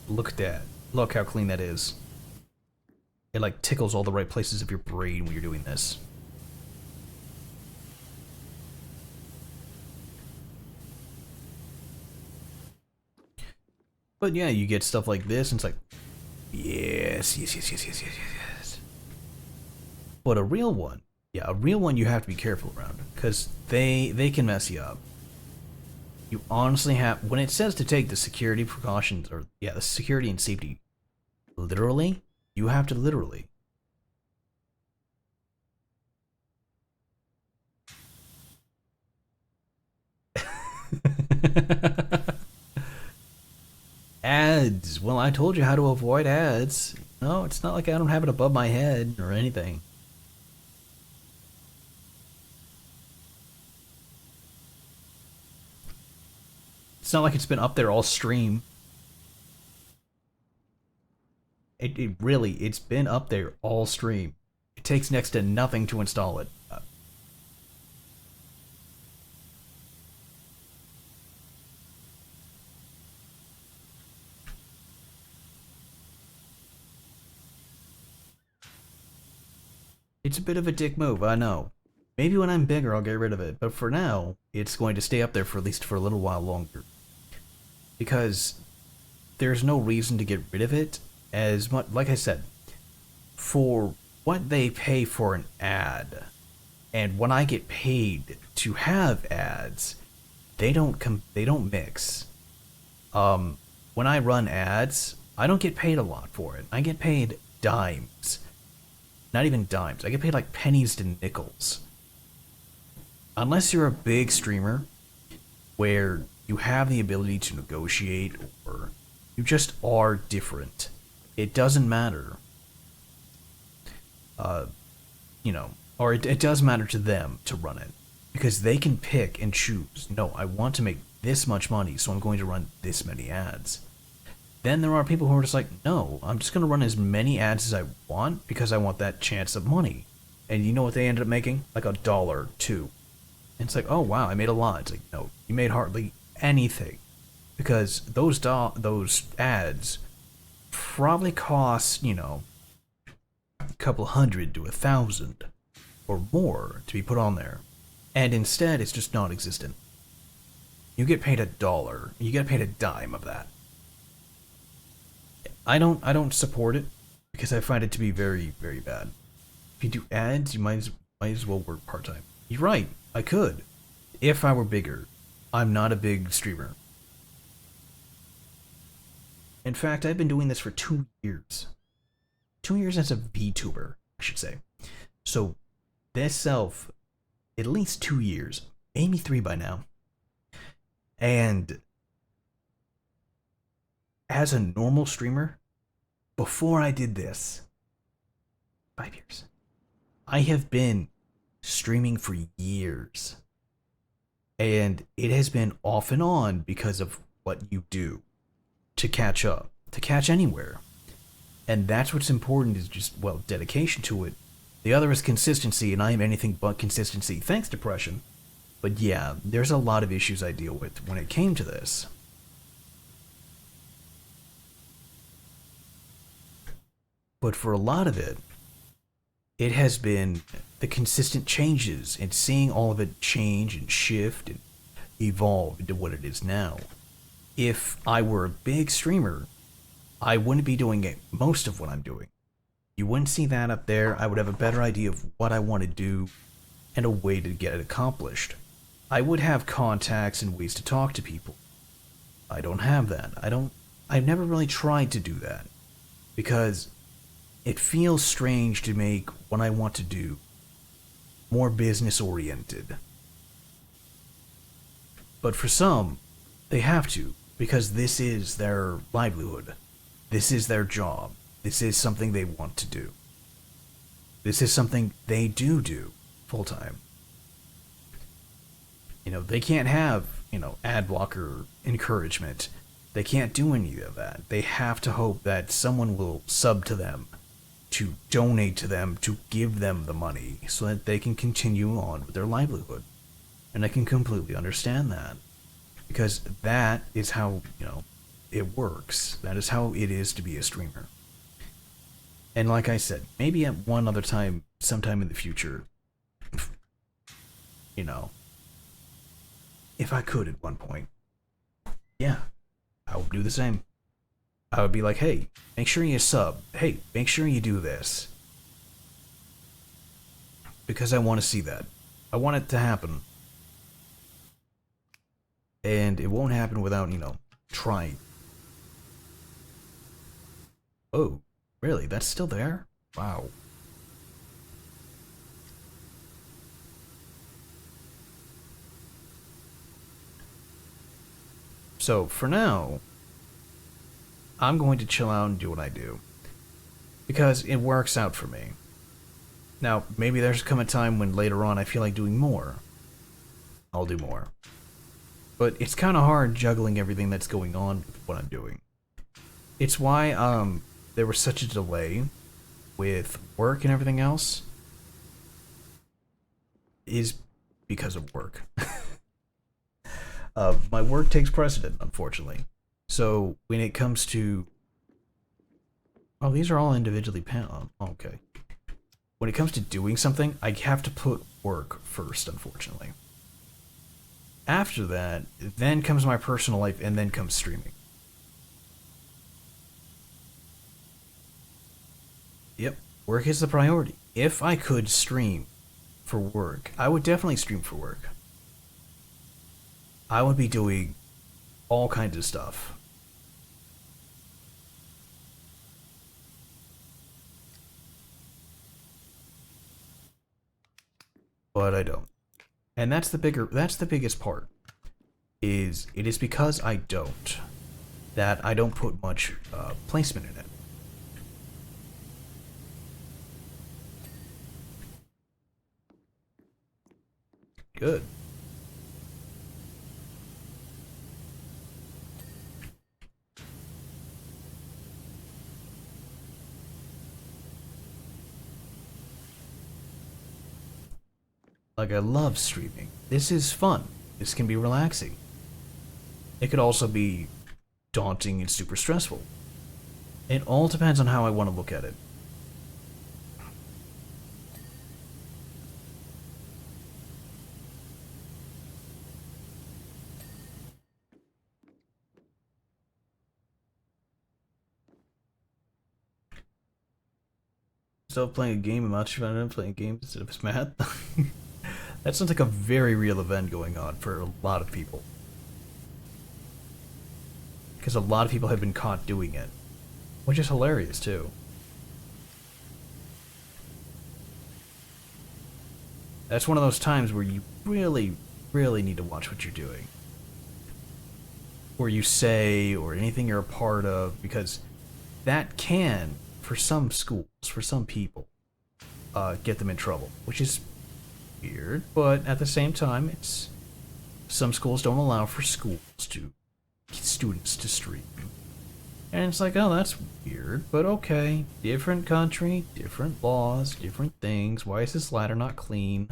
Speaker 1: Look at that. Look how clean that is. It like tickles all the right places of your brain when you're doing this. But yeah, you get stuff like this, and it's like, yes, yes, yes, yes, yes, yes, yes. But a real one, yeah, a real one you have to be careful around, because they can mess you up. You honestly have, when it says to take the security precautions, or yeah, the security and safety literally, you have to literally. Ads. Well, I told you how to avoid ads. No, it's not like I don't have it above my head or anything. It's not like it's been up there all stream. It really, it's been up there all stream. It takes next to nothing to install it. It's a bit of a dick move, I know. Maybe when I'm bigger I'll get rid of it, but for now, it's going to stay up there for at least for a little while longer. Because there's no reason to get rid of it as much, like I said, for what they pay for an ad, and when I get paid to have ads, they don't mix. When I run ads, I don't get paid a lot for it. I get paid dimes. Not even dimes. I get paid like pennies to nickels. Unless you're a big streamer where you have the ability to negotiate or you just are different. It doesn't matter. Uh, or it does matter to them to run it. Because they can pick and choose. No, I want to make this much money, so I'm going to run this many ads. Then there are people who are just like, no, I'm just going to run as many ads as I want because I want that chance of money. And you know what they ended up making? Like $1, $2. And it's like, oh wow, I made a lot. It's like, no, you made hardly anything. Because those ads probably cost, a couple hundred to 1,000 or more to be put on there. And instead, it's just non-existent. You get paid $1. You get paid a dime of that. I don't support it because I find it to be very, very bad. If you do ads, you might as well work part-time. You're right, I could. If I were bigger. I'm not a big streamer. In fact, I've been doing this for 2 years. 2 years as a VTuber, I should say. So, this self, at least 2 years, maybe 3 by now. And as a normal streamer, before I did this, 5 years, I have been streaming for years. And it has been off and on because of what you do to catch up, to catch anywhere. And that's what's important is just, well, dedication to it. The other is consistency, and I am anything but consistency. Thanks, depression. But yeah, there's a lot of issues I deal with when it came to this. But for a lot of it, it has been the consistent changes and seeing all of it change and shift and evolve into what it is now. If I were a big streamer, I wouldn't be doing most of what I'm doing. You wouldn't see that up there. I would have a better idea of what I want to do and a way to get it accomplished. I would have contacts and ways to talk to people. I don't have that. I've never really tried to do that because it feels strange to make what I want to do more business oriented. But for some, they have to because this is their livelihood. This is their job. This is something they want to do. This is something they do full time. They can't have, ad blocker encouragement. They can't do any of that. They have to hope that someone will sub to them, to donate to them, to give them the money so that they can continue on with their livelihood. And I can completely understand that. Because that is how, it works. That is how it is to be a streamer. And like I said, maybe at one other time, sometime in the future, if I could at one point, yeah, I would do the same. I would be like, hey, make sure you sub. Hey, make sure you do this. Because I want to see that. I want it to happen. And it won't happen without, trying. Oh, really? That's still there? Wow. So, for now, I'm going to chill out and do what I do. Because it works out for me. Now, maybe there's come a time when later on I feel like doing more. I'll do more. But it's kind of hard juggling everything that's going on with what I'm doing. It's why there was such a delay with work and everything else. Is because of work. My work takes precedent, unfortunately. So when it comes to... Oh, these are all individually okay. When it comes to doing something, I have to put work first, unfortunately. After that, then comes my personal life, and then comes streaming. Yep, work is the priority. If I could stream for work, I would definitely stream for work. I would be doing all kinds of stuff. But I don't. And that's the biggest part. It is because I don't that I don't put much placement in it. Good. Like, I love streaming. This is fun. This can be relaxing. It could also be daunting and super stressful. It all depends on how I want to look at it. Instead of playing a game, I'm actually playing a game instead of math. That sounds like a very real event going on for a lot of people. Because a lot of people have been caught doing it. Which is hilarious, too. That's one of those times where you really, really need to watch what you're doing. Or you say, or anything you're a part of, because that can, for some schools, for some people, get them in trouble. Which is weird, but at the same time, it's... Some schools don't allow for students to stream. And it's like, oh, that's weird, but okay. Different country, different laws, different things. Why is this ladder not clean?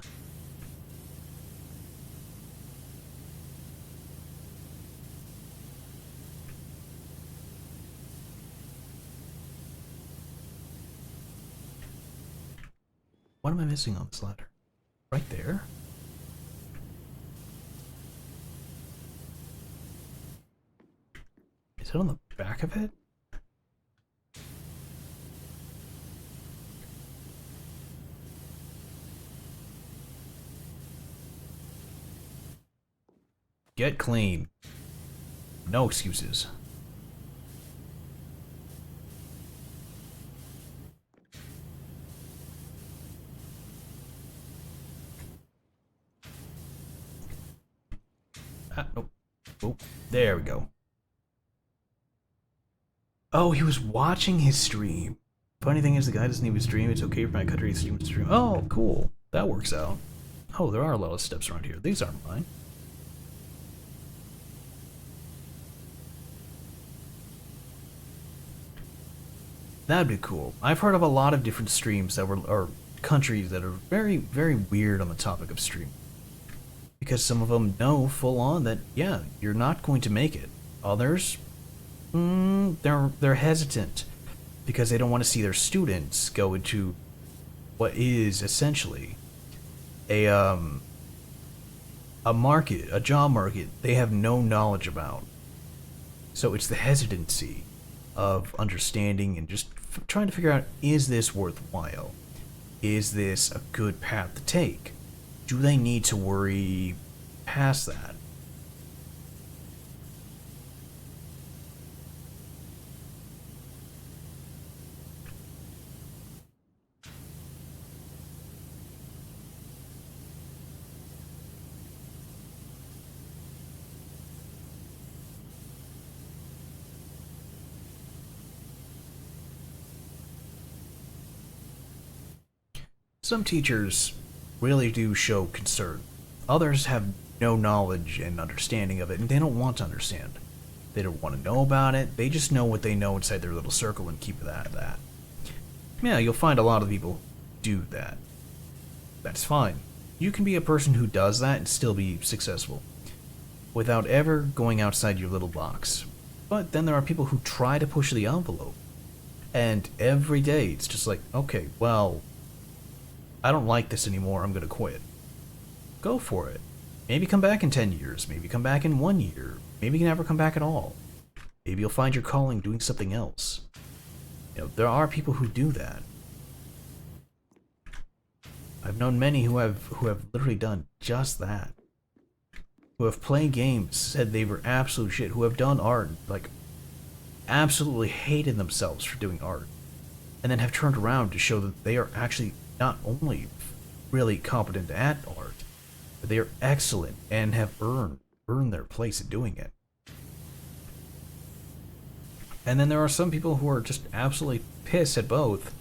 Speaker 1: What am I missing on this ladder? Right there? Is it on the back of it? Get clean. No excuses. Nope. Oh, there we go. Oh, he was watching his stream. Funny thing is, the guy doesn't even stream. It's okay for my country to stream. Oh, cool. That works out. Oh, there are a lot of steps around here. These aren't mine. That'd be cool. I've heard of a lot of different streams that were, or countries that are very, very weird on the topic of stream. Because some of them know full on that, yeah, you're not going to make it. Others, they're hesitant because they don't want to see their students go into what is essentially a market, a job market they have no knowledge about. So it's the hesitancy of understanding and just trying to figure out, is this worthwhile? Is this a good path to take? Do they need to worry past that? Some teachers really do show concern. Others have no knowledge and understanding of it, and they don't want to understand. They don't want to know about it. They just know what they know inside their little circle and keep that at that. Yeah, you'll find a lot of people do that. That's fine. You can be a person who does that and still be successful without ever going outside your little box. But then there are people who try to push the envelope. And every day it's just like, okay, well, I don't like this anymore, I'm gonna quit. Go for it. Maybe come back in 10 years, maybe come back in 1 year, maybe you never come back at all. Maybe you'll find your calling doing something else. You know, there are people who do that. I've known many who have literally done just that. Who have played games, said they were absolute shit, who have done art, like, absolutely hated themselves for doing art. And then have turned around to show that they are actually not only really competent at art, but they are excellent and have earned their place in doing it. And then there are some people who are just absolutely pissed at both,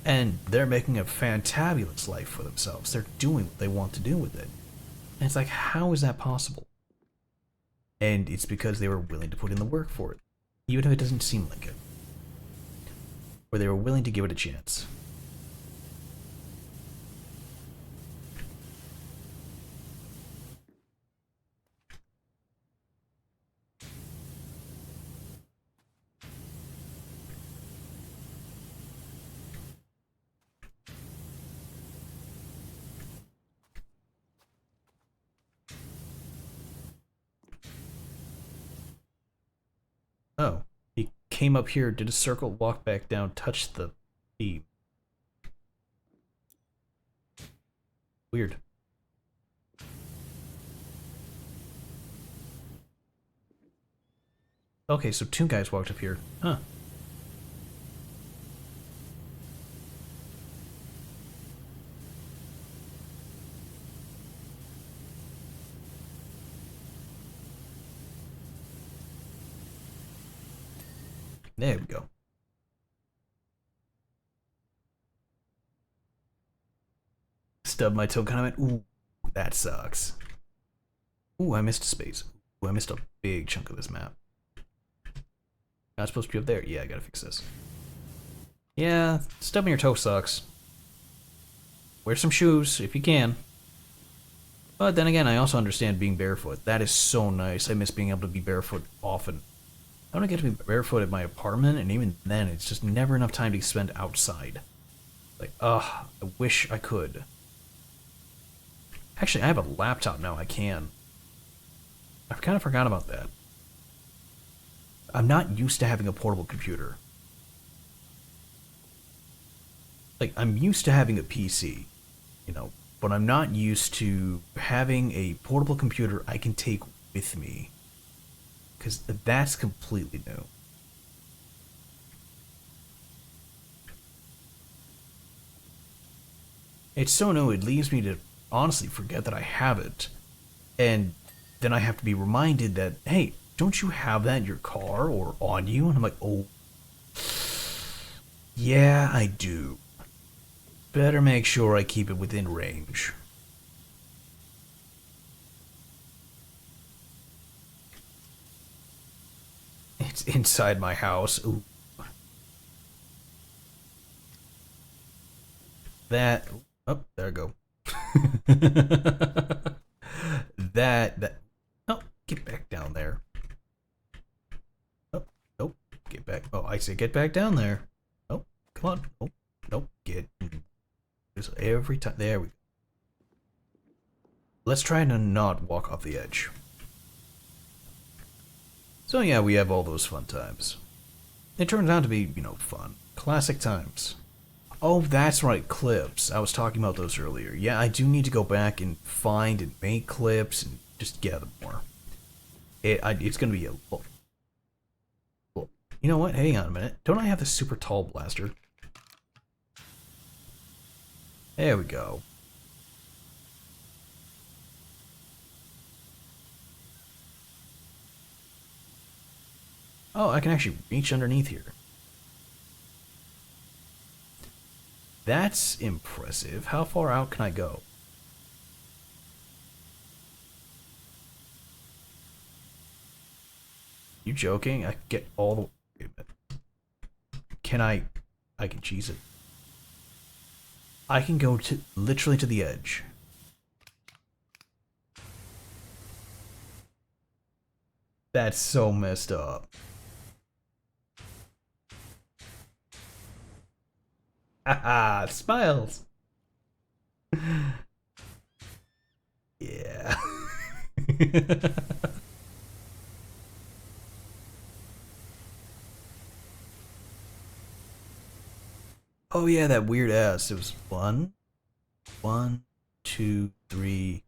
Speaker 1: and they're making a fantabulous life for themselves. They're doing what they want to do with it. And it's like, how is that possible? And it's because they were willing to put in the work for it, even if it doesn't seem like it. Or they were willing to give it a chance. Oh, he came up here, did a circle, walked back down, touched the beam. Weird. Okay, so two guys walked up here. Huh. There we go. Stubbed my toe, kind of went, ooh, that sucks. Ooh, I missed a space. Ooh, I missed a big chunk of this map. Not supposed to be up there. Yeah, I gotta fix this. Yeah, stubbing your toe sucks. Wear some shoes if you can. But then again, I also understand being barefoot. That is so nice. I miss being able to be barefoot often. I don't get to be barefoot at my apartment, and even then, it's just never enough time to spend outside. Like, ugh, I wish I could. Actually, I have a laptop now, I can. I've kind of forgot about that. I'm not used to having a portable computer. Like, I'm used to having a PC, you know, but I'm not used to having a portable computer I can take with me. Because that's completely new. It's so new, it leaves me to honestly forget that I have it. And then I have to be reminded that, hey, don't you have that in your car or on you? And I'm like, oh, yeah, I do. Better make sure I keep it within range. It's inside my house. Ooh. That. Oh, there I go. that. Oh, get back down there. Oh, nope. Get back. Oh, I say get back down there. Oh, come on. Oh, nope. Get. Just every time. There we go. Let's try to not walk off the edge. So yeah, we have all those fun times. It turns out to be, fun. Classic times. Oh, that's right, clips. I was talking about those earlier. Yeah, I do need to go back and find and make clips and just gather more. It's gonna be a... You know what? Hang on a minute. Don't I have the super tall blaster? There we go. Oh, I can actually reach underneath here. That's impressive. How far out can I go? You joking? I can get all the... Wait a minute. Can I can cheese it. I can go to literally to the edge. That's so messed up. Haha, smiles. Yeah. Oh yeah, that weird ass. It was one, two, three,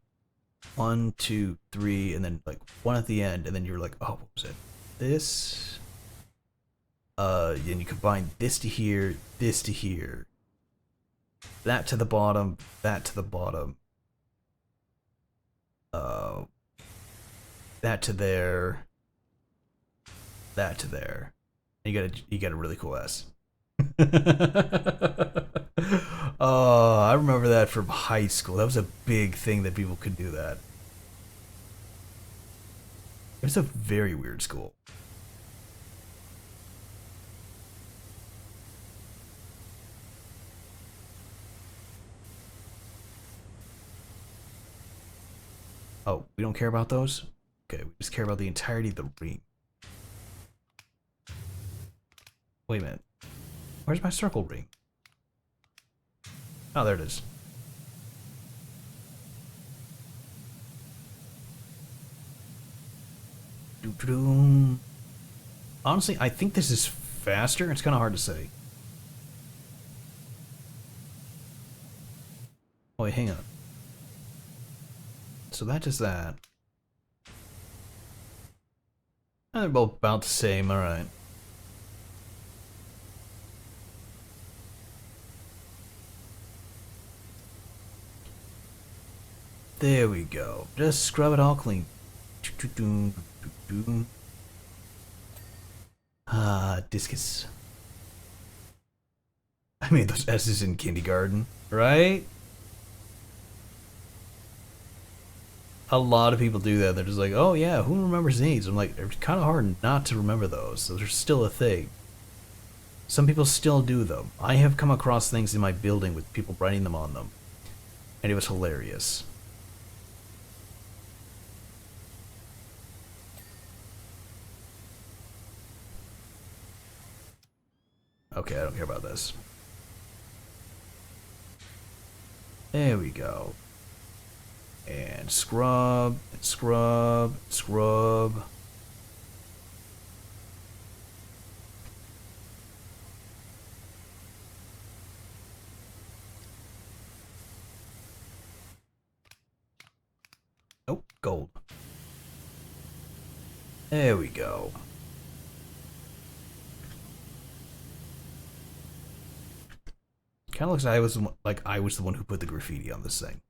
Speaker 1: one, two, three, and then like one at the end, and then you're like, oh, what was it? This. And you combine this to here, this to here, that to the bottom, that to the bottom, uh, that to there, that to there. And you got a really cool S. Oh, I remember that from high school. That was a big thing that people could do that. It was a very weird school. Oh, we don't care about those? Okay, we just care about the entirety of the ring. Wait a minute. Where's my circle ring? Oh, there it is. Honestly, I think this is faster. It's kind of hard to say. Oh, wait, hang on. So that is that. And they're both about the same, alright. There we go. Just scrub it all clean. Ah, discus. I made those S's in kindergarten, right? A lot of people do that. They're just like, oh yeah, who remembers these? I'm like, it's kind of hard not to remember those. Those are still a thing. Some people still do them. I have come across things in my building with people writing them on them. And it was hilarious. Okay, I don't care about this. There we go. And scrub, and scrub, and scrub. Oh, gold. There we go. Kind of looks like I was the one who put the graffiti on this thing.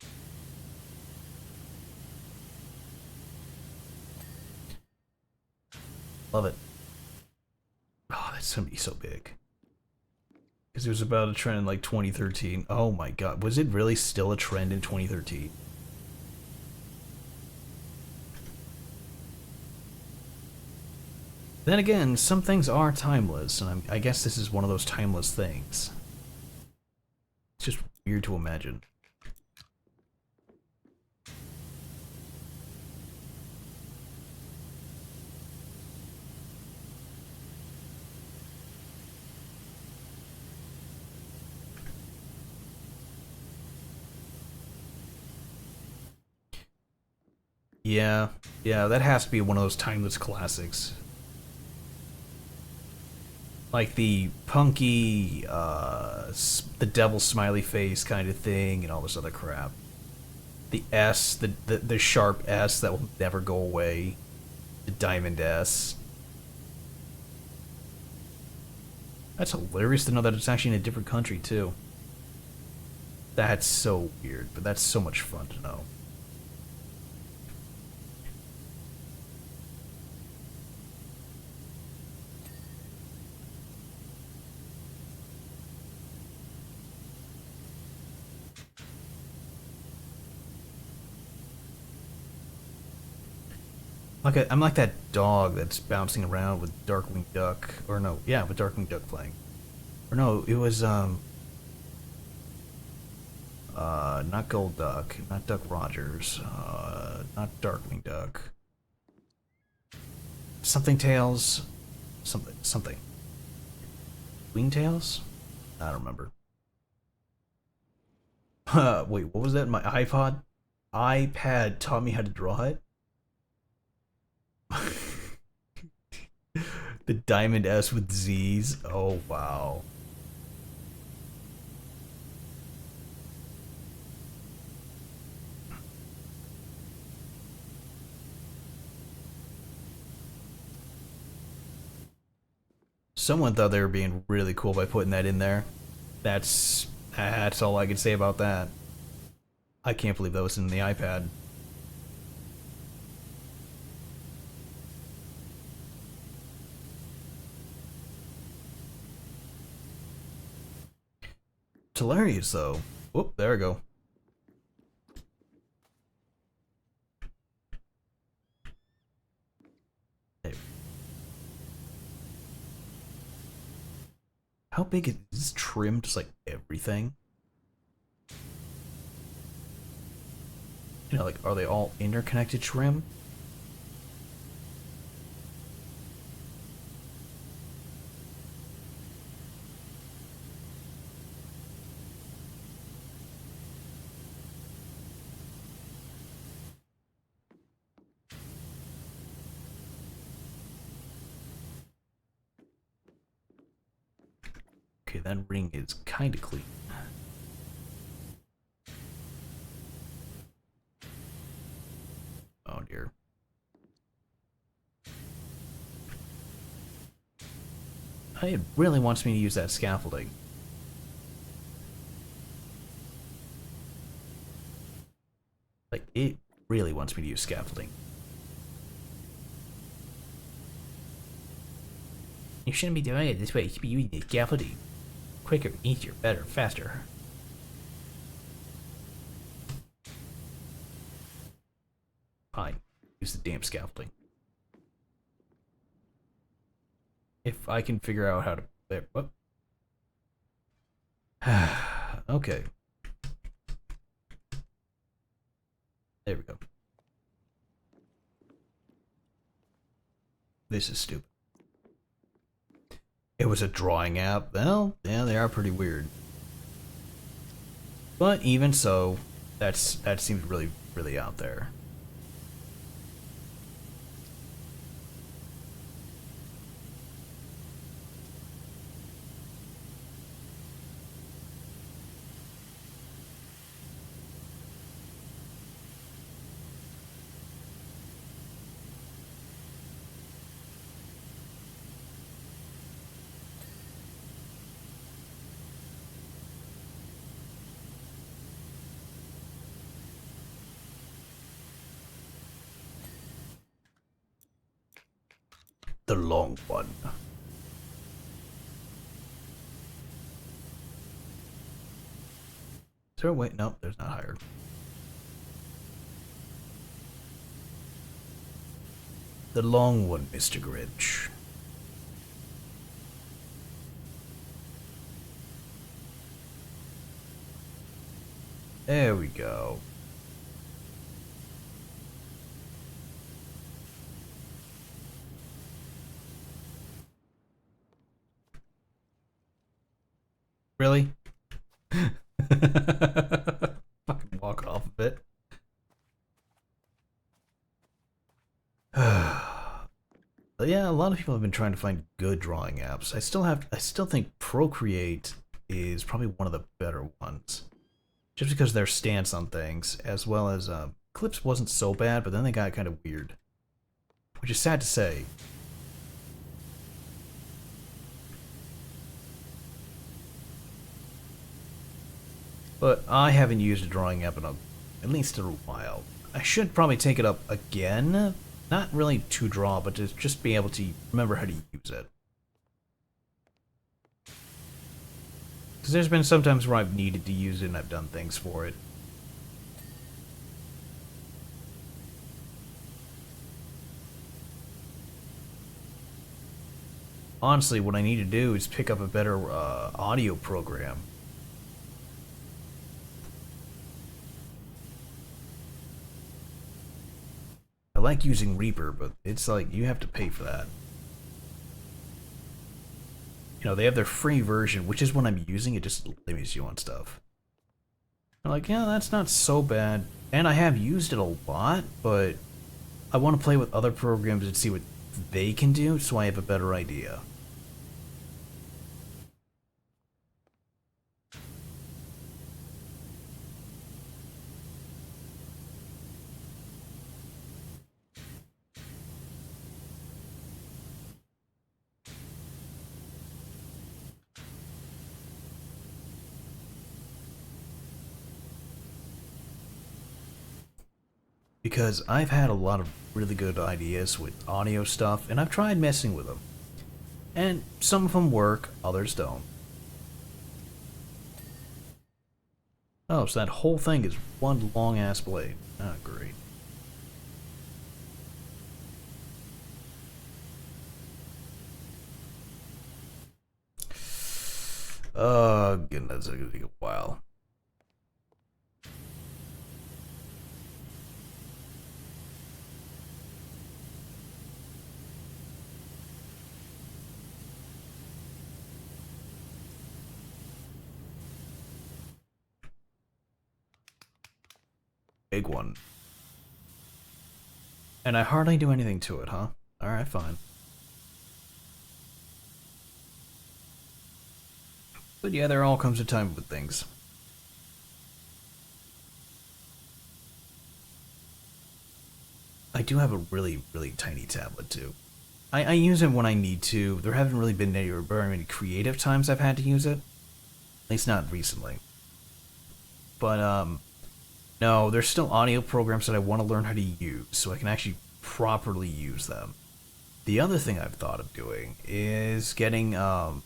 Speaker 1: Love it. Oh, that's gonna be so big. Because it was about a trend in like 2013. Oh my god, was it really still a trend in 2013? Then again, some things are timeless, and I guess this is one of those timeless things. It's just weird to imagine. Yeah, yeah, that has to be one of those timeless classics. like the punky, the devil smiley face kind of thing, and all this other crap. The S, the sharp S that will never go away. The diamond S. That's hilarious to know that it's actually in a different country too. That's so weird, but that's so much fun to know. I'm like that dog that's bouncing around with Darkwing Duck, or no, yeah, with Darkwing Duck playing. Or no, it was not Gold Duck, not Duck Rogers, not Darkwing Duck. Something Tails, something. Wingtails? I don't remember. Wait, what was that? My iPad taught me how to draw it. The Diamond S with Z's. Oh wow. Someone thought they were being really cool by putting that in there. That's all I can say about that. I can't believe that was in the iPad. It's hilarious though. Whoop, there we go. Hey. How big is this trim? Just like everything? You know, like, are they all interconnected trim? Okay, that ring is kind of clean. Oh dear. It really wants me to use that scaffolding. Like, it really wants me to use scaffolding. You shouldn't be doing it this way. You should be using the scaffolding. Quicker, easier, better, faster. Fine. Use the damn scaffolding. If I can figure out how to... There, whoop. Okay. There we go. This is stupid. It was a drawing app. Well, yeah, they are pretty weird. But even so, that seems really, really out there. The long one. Is there a way? Nope, there's not higher. The long one, Mr. Grinch. There we go. Really? Fucking walk off of it. But yeah, Yeah, a lot of people have been trying to find good drawing apps. I still think Procreate is probably one of the better ones. Just because their stance on things, as well as Clips wasn't so bad, but then they got kind of weird. Which is sad to say. But I haven't used a drawing app in at least a while. I should probably take it up again. Not really to draw, but to just be able to remember how to use it. Because there's been some times where I've needed to use it and I've done things for it. Honestly, what I need to do is pick up a better audio program. I like using Reaper, but it's like you have to pay for that. You know, they have their free version, which is what I'm using. It just limits you on stuff. I'm like, yeah, that's not so bad. And I have used it a lot, but I want to play with other programs and see what they can do so I have a better idea. Because I've had a lot of really good ideas with audio stuff, and I've tried messing with them. And some of them work, others don't. Oh, so that whole thing is one long-ass blade. Ah, great. Oh, goodness, it's gonna take a while. Big one. And I hardly do anything to it, huh? Alright, fine. But yeah, there all comes a time with things. I do have a really, really tiny tablet too. I use it when I need to. There haven't really been any very many creative times I've had to use it. At least not recently. But no, there's still audio programs that I want to learn how to use so I can actually properly use them. The other thing I've thought of doing is getting that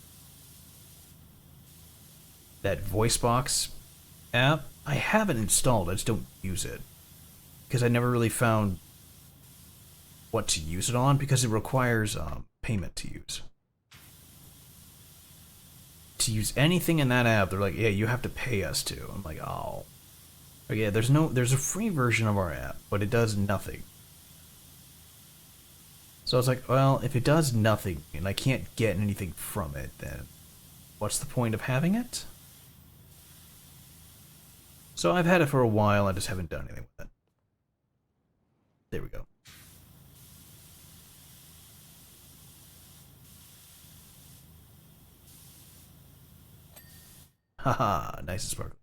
Speaker 1: VoiceBox app. I have it installed, I just don't use it. Because I never really found what to use it on because it requires payment to use. To use anything in that app, they're like, yeah, you have to pay us to. I'm like, oh. But yeah, there's a free version of our app, but it does nothing. So I was like, well, if it does nothing and I can't get anything from it, then what's the point of having it? So I've had it for a while, I just haven't done anything with it. There we go. Haha, nice and sparkly.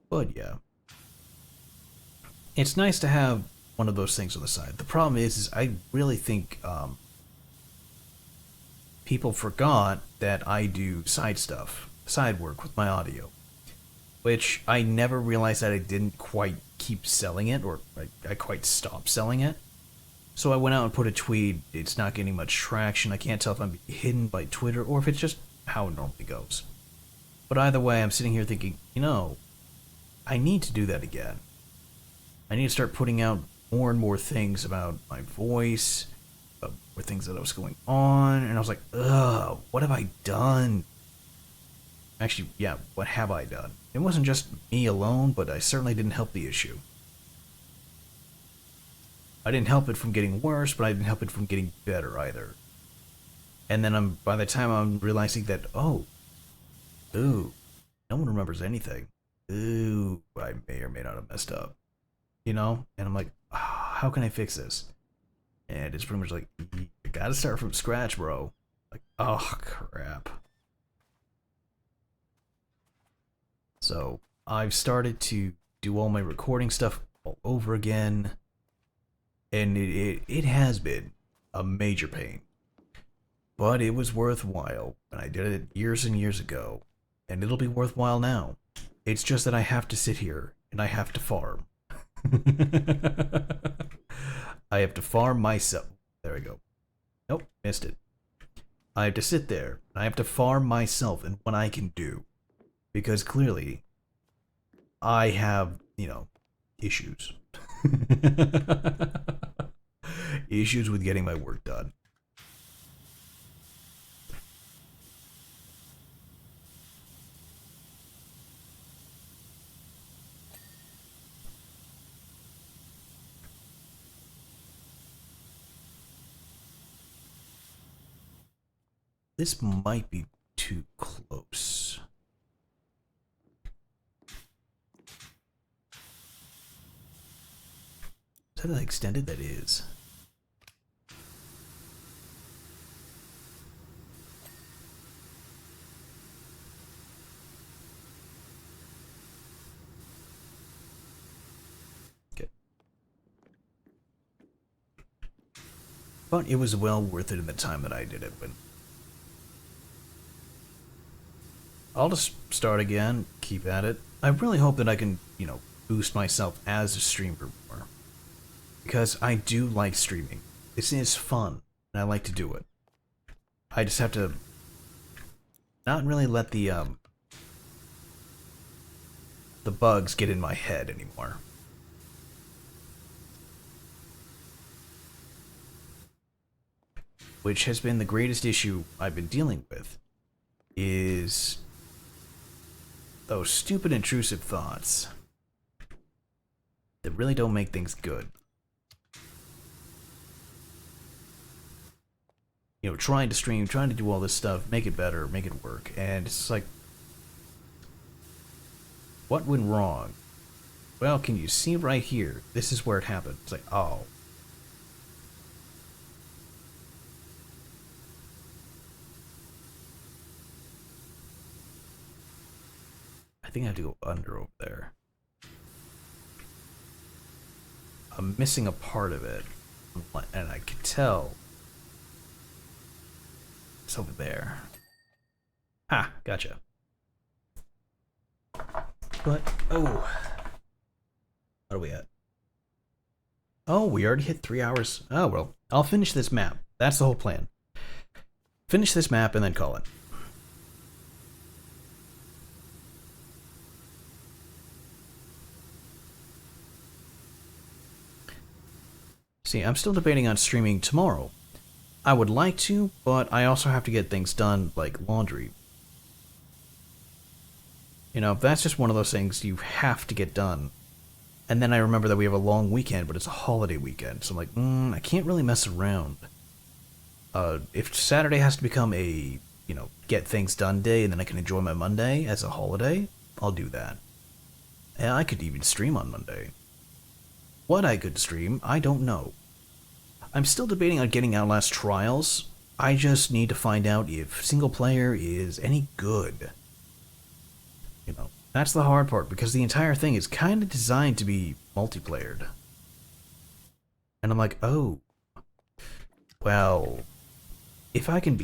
Speaker 1: But yeah. It's nice to have one of those things on the side. The problem is I really think people forgot that I do side stuff, side work with my audio, which I never realized that I didn't quite keep selling it, or I quite stopped selling it. So I went out and put a tweet. It's not getting much traction. I can't tell if I'm hidden by Twitter or if it's just how it normally goes. But either way, I'm sitting here thinking, you know, I need to do that again. I need to start putting out more and more things about my voice, more things that was going on, and I was like, ugh, what have I done? Actually, yeah, what have I done? It wasn't just me alone, but I certainly didn't help the issue. I didn't help it from getting worse, but I didn't help it from getting better either. And then by the time I'm realizing that, oh, ooh, no one remembers anything. Ooh, I may or may not have messed up. You know? And I'm like, how can I fix this? And it's pretty much like, you gotta start from scratch, bro. Like, oh, crap. So, I've started to do all my recording stuff all over again. And it has been a major pain. But it was worthwhile, and I did it years and years ago. And it'll be worthwhile now. It's just that I have to sit here, and I have to farm. I have to farm myself. There we go. Nope, missed it. I have to sit there, and I have to farm myself and what I can do. Because clearly, I have, issues. Issues with getting my work done. This might be too close. Is that how extended that is? Okay. But it was well worth it in the time that I did it. But I'll just start again, keep at it. I really hope that I can, boost myself as a streamer more. Because I do like streaming. This is fun, and I like to do it. I just have to not really let the bugs get in my head anymore. Which has been the greatest issue I've been dealing with, is those stupid intrusive thoughts that really don't make things good. Trying to stream, trying to do all this stuff, make it better, make it work, and it's like, what went wrong? Well, can you see right here? This is where it happened. It's like, oh. I think I have to go under over there. I'm missing a part of it, and I can tell it's over there. Ha, gotcha. But, oh. What are we at? Oh, we already hit 3 hours. Oh, well, I'll finish this map. That's the whole plan. Finish this map and then call it. See, I'm still debating on streaming tomorrow. I would like to, but I also have to get things done, like laundry. That's just one of those things you have to get done. And then I remember that we have a long weekend, but it's a holiday weekend. So I'm like, I can't really mess around. If Saturday has to become a, get things done day, and then I can enjoy my Monday as a holiday, I'll do that. And I could even stream on Monday. What I could stream, I don't know. I'm still debating on getting Outlast Trials. I just need to find out if single player is any good. That's the hard part, because the entire thing is kind of designed to be multiplayered. And I'm like, oh, well, if I can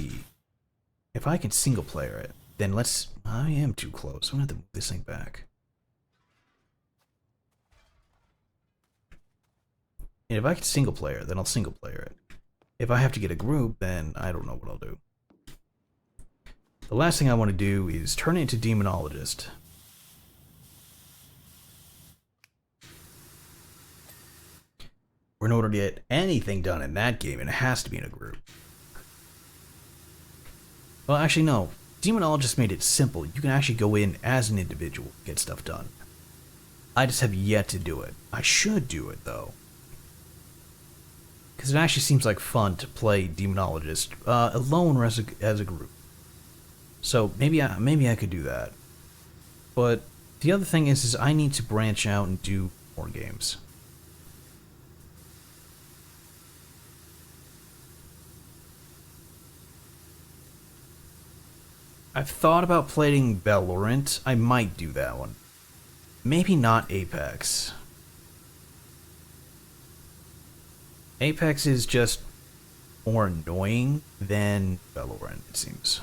Speaker 1: single player it, then I am too close. I'm gonna have to move this thing back. And if I can single player, then I'll single player it. If I have to get a group, then I don't know what I'll do. The last thing I want to do is turn it into Demonologist. In order to get anything done in that game, it has to be in a group. Well, actually, no. Demonologist made it simple. You can actually go in as an individual and get stuff done. I just have yet to do it. I should do it, though. Because it actually seems like fun to play Demonologist alone or as a group. So maybe I could do that. But the other thing is I need to branch out and do more games. I've thought about playing Valorant. I might do that one. Maybe not Apex. Apex is just more annoying than Valorant, it seems.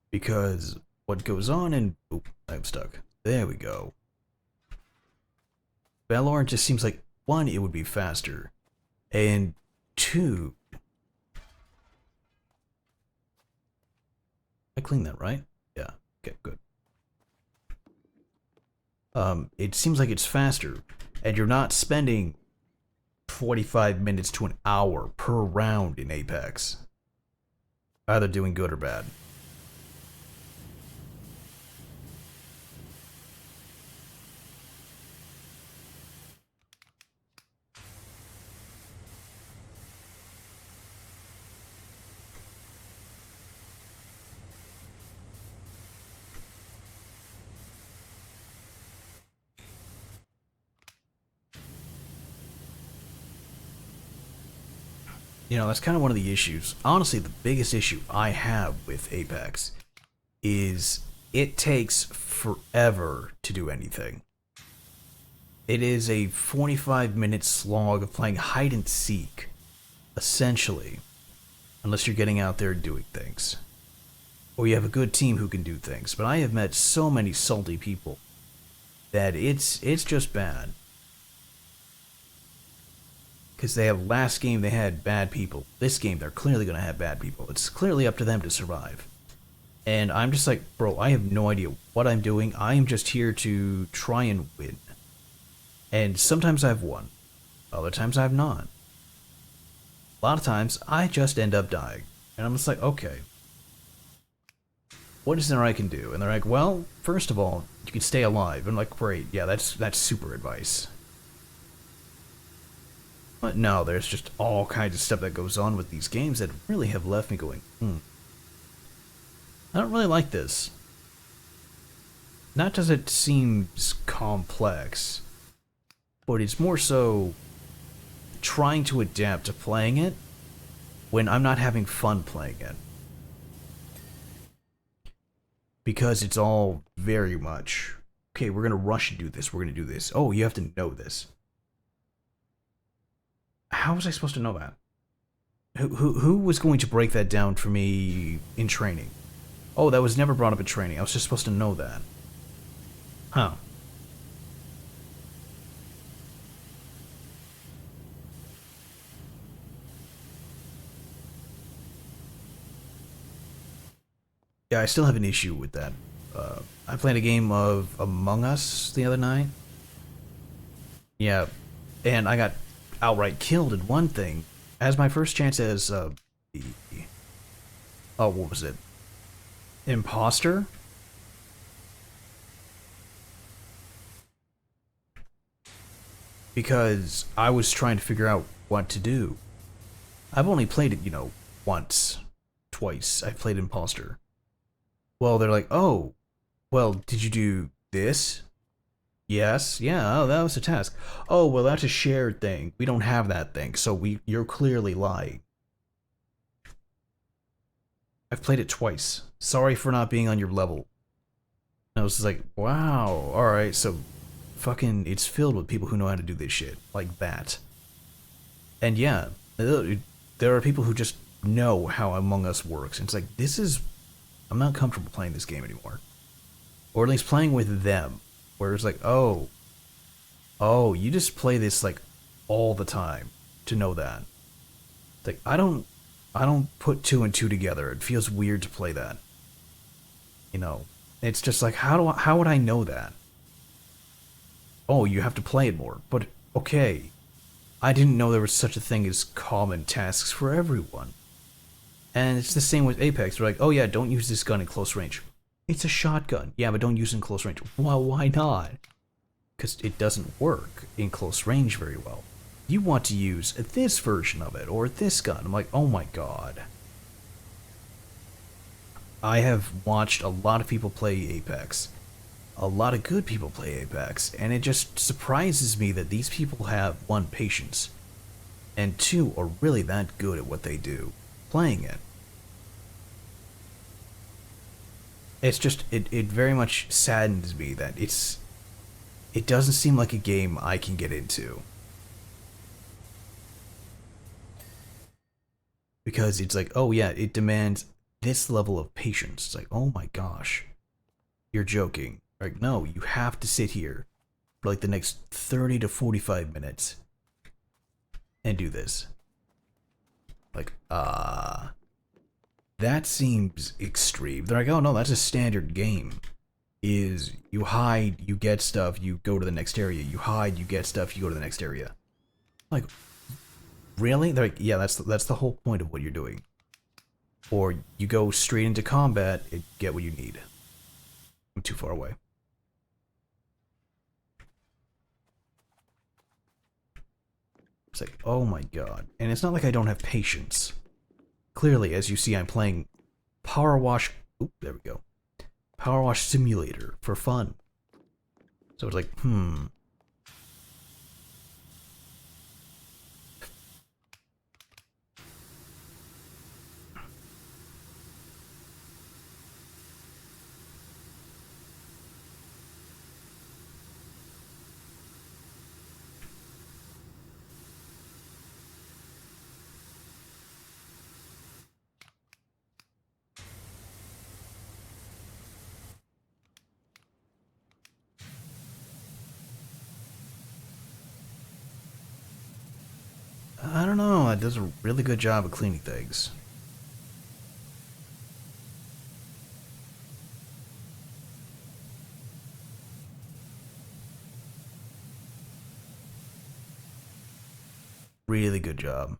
Speaker 1: Because what goes on in... Oop, I'm stuck. There we go. Valorant just seems like, one, it would be faster, and two... I cleaned that, right? Yeah. Okay, good. It seems like it's faster, and you're not spending 45 minutes to an hour per round in Apex. Either doing good or bad. You know, that's kind of one of the issues. Honestly, the biggest issue I have with Apex is it takes forever to do anything. It is a 45-minute slog of playing hide and seek, essentially, unless you're getting out there doing things. Or you have a good team who can do things. But I have met so many salty people that it's just bad. Because they have last game they had bad people. This game they're clearly going to have bad people. It's clearly up to them to survive. And I'm just like, bro, I have no idea what I'm doing. I am just here to try and win. And sometimes I've won. Other times I've not. A lot of times I just end up dying. And I'm just like, okay. What is there I can do? And they're like, well, first of all, you can stay alive. And I'm like, great, yeah, that's super advice. But no, there's just all kinds of stuff that goes on with these games that really have left me going, I don't really like this. Not does it seems complex, but it's more so trying to adapt to playing it when I'm not having fun playing it. Because it's all very much, okay, we're going to rush and do this, we're going to do this. Oh, you have to know this. How was I supposed to know that? Who was going to break that down for me in training? Oh, that was never brought up in training. I was just supposed to know that. Huh. Yeah, I still have an issue with that. I played a game of Among Us the other night. Yeah, and I got outright killed in one thing. As my first chance as the oh, what was it? Imposter? Because I was trying to figure out what to do. I've only played it, you know, once, twice. I played Imposter. Well, they're like, oh, well, did you do this? Yes, yeah, oh, that was a task. Oh, well, that's a shared thing. We don't have that thing, so you're clearly lying. I've played it twice. Sorry for not being on your level. And I was just like, wow, alright, so fucking, it's filled with people who know how to do this shit. Like that. And yeah, there are people who just know how Among Us works. And it's like, this is... I'm not comfortable playing this game anymore. Or at least playing with them. Where it's like, oh, you just play this like all the time to know that. It's like I don't put two and two together. It feels weird to play that. You know, it's just like how would I know that? Oh, you have to play it more. But okay, I didn't know there was such a thing as common tasks for everyone. And it's the same with Apex. They're like, oh yeah, don't use this gun in close range. It's a shotgun. Yeah, but don't use it in close range. Well, why not? Because it doesn't work in close range very well. You want to use this version of it, or this gun. I'm like, oh my god. I have watched a lot of people play Apex. A lot of good people play Apex, and it just surprises me that these people have, one, patience, and two, are really that good at what they do, playing it. It's just, it very much saddens me that it doesn't seem like a game I can get into. Because it's like, oh yeah, it demands this level of patience. It's like, oh my gosh, you're joking. Like, no, you have to sit here for like the next 30 to 45 minutes and do this. Like, that seems extreme. They're like, oh no, that's a standard game. Is you hide, you get stuff, you go to the next area. You hide, you get stuff, you go to the next area. Like, really? They're like, yeah, that's the whole point of what you're doing. Or you go straight into combat and get what you need. I'm too far away. It's like, oh my god. And it's not like I don't have patience. Clearly, as you see, I'm playing PowerWash. Oop, there we go. PowerWash Simulator for fun. So it's like, I don't know. It does a really good job of cleaning things. Really good job.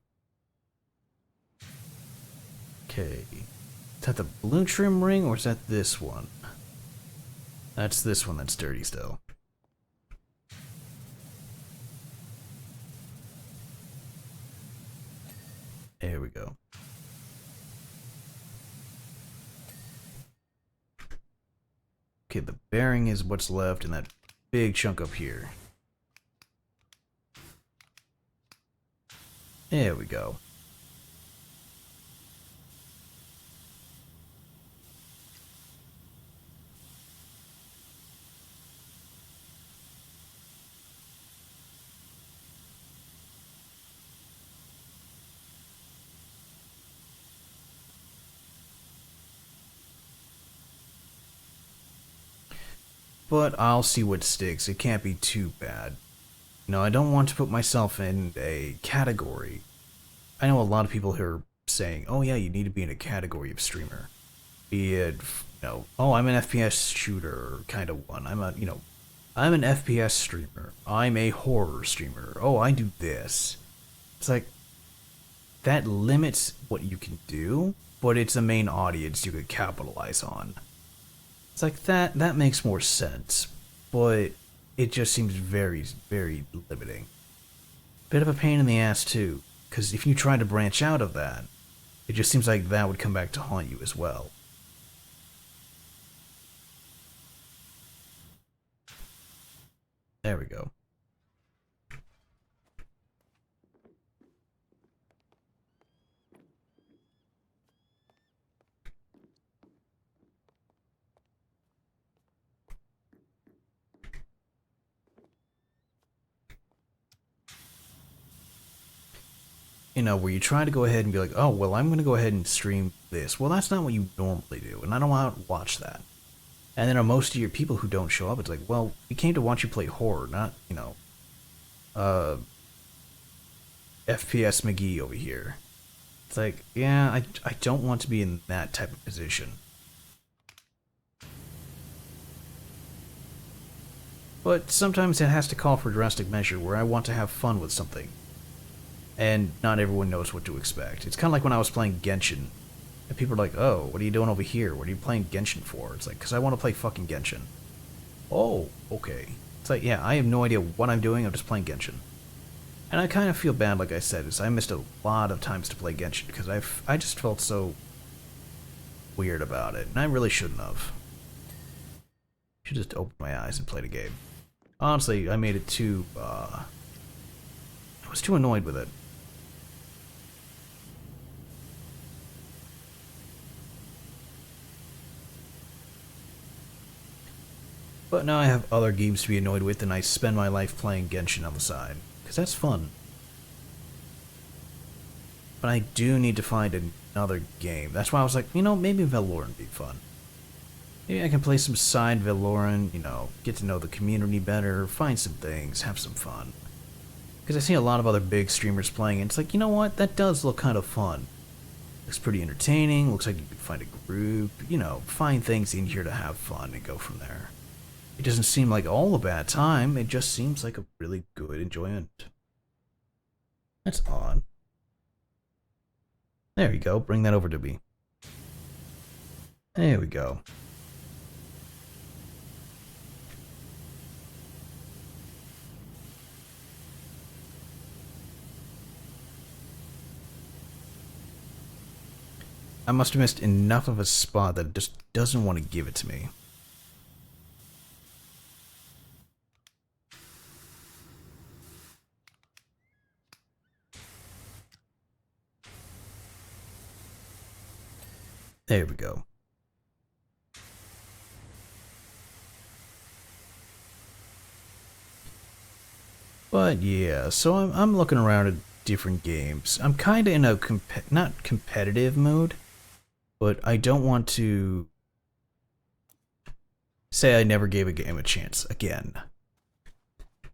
Speaker 1: Okay. Is that the balloon trim ring or is that this one? That's this one that's dirty still. There we go. Okay, the bearing is what's left in that big chunk up here. There we go. But I'll see what sticks. It can't be too bad. No, I don't want to put myself in a category. I know a lot of people who are saying, oh yeah, you need to be in a category of streamer. Be it, oh, I'm an FPS shooter kind of one. I'm an FPS streamer. I'm a horror streamer. Oh, I do this. It's like, that limits what you can do, but it's a main audience you could capitalize on. It's like, that makes more sense, but it just seems very, very limiting. Bit of a pain in the ass too, because if you try to branch out of that, it just seems like that would come back to haunt you as well. There we go. Where you try to go ahead and be like, oh, well, I'm going to go ahead and stream this. Well, that's not what you normally do, and I don't want to watch that. And then most of your people who don't show up, it's like, well, we came to watch you play horror, not, FPS McGee over here. It's like, yeah, I don't want to be in that type of position. But sometimes it has to call for drastic measure where I want to have fun with something. And not everyone knows what to expect. It's kind of like when I was playing Genshin. And people are like, oh, what are you doing over here? What are you playing Genshin for? It's like, because I want to play fucking Genshin. Oh, okay. It's like, yeah, I have no idea what I'm doing. I'm just playing Genshin. And I kind of feel bad, like I said, is I missed a lot of times to play Genshin because I just felt so weird about it, and I really shouldn't have. Should just open my eyes and play the game. Honestly, I made it too, I was too annoyed with it. But now I have other games to be annoyed with, and I spend my life playing Genshin on the side. Because that's fun. But I do need to find another game. That's why I was like, you know, maybe Valorant would be fun. Maybe I can play some side Valorant, you know, get to know the community better, find some things, have some fun. Because I see a lot of other big streamers playing, and it's like, you know what, that does look kind of fun. Looks pretty entertaining, looks like you can find a group, you know, find things in here to have fun and go from there. It doesn't seem like all a bad time, it just seems like a really good enjoyment. That's odd. There you go, bring that over to me. There we go. I must have missed enough of a spot that it just doesn't want to give it to me. There we go. But yeah, so I'm looking around at different games. I'm kind of in a not competitive mood, but I don't want to say I never gave a game a chance again.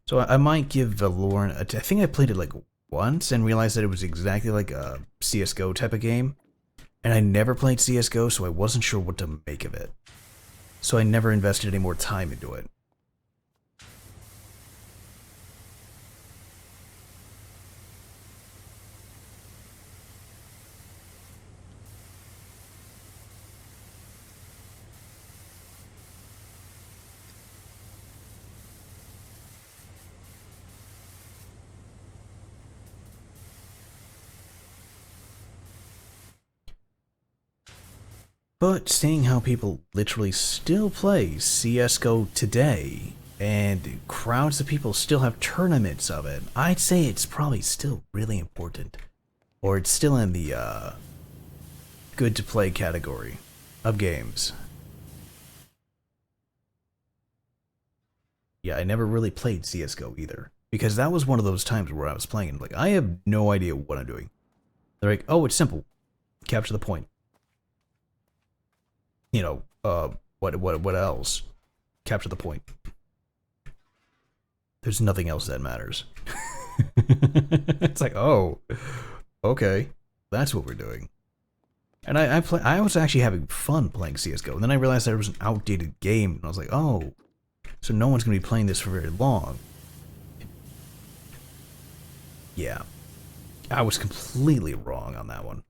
Speaker 1: So I might give Valorant. I think I played it like once and realized that it was exactly like a CS:GO type of game. And I never played CS:GO, so I wasn't sure what to make of it. So I never invested any more time into it. But seeing how people literally still play CS:GO today, and crowds of people still have tournaments of it, I'd say it's probably still really important. Or it's still in the good to play category of games. Yeah, I never really played CS:GO either. Because that was one of those times where I was playing and like, I have no idea what I'm doing. They're like, oh, it's simple. Capture the point. You know, what else? Capture the point. There's nothing else that matters. It's like, oh, okay, that's what we're doing. And I was actually having fun playing CS:GO, and then I realized that it was an outdated game, and I was like, oh, so no one's gonna be playing this for very long. Yeah, I was completely wrong on that one.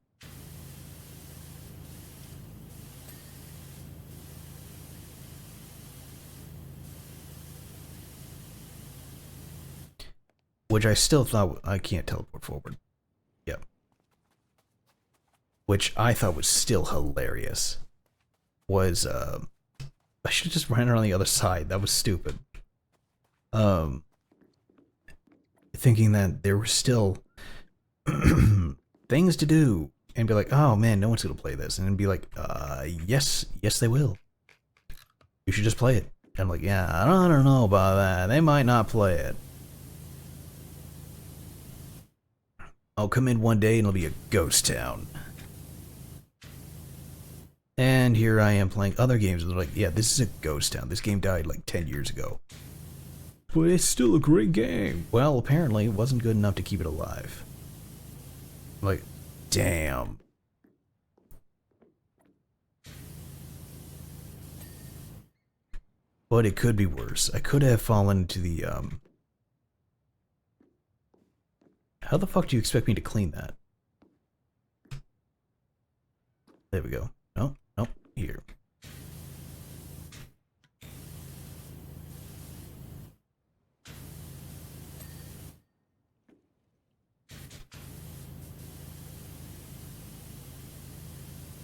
Speaker 1: Which I still thought I can't teleport forward. Yep. Which I thought was still hilarious. Was I should have just ran around the other side. That was stupid. Thinking that there were still things to do, and be like, oh man, no one's gonna play this, and then be like, yes, they will. You should just play it. And I'm like, yeah, I don't know about that. They might not play it. I'll come in one day and it'll be a ghost town. And here I am playing other games, and they're like, yeah, this is a ghost town. This game died like 10 years ago. But it's still a great game. Well, apparently it wasn't good enough to keep it alive. Like, damn. But it could be worse. I could have fallen into the, How the fuck do you expect me to clean that? There we go. No, nope, here.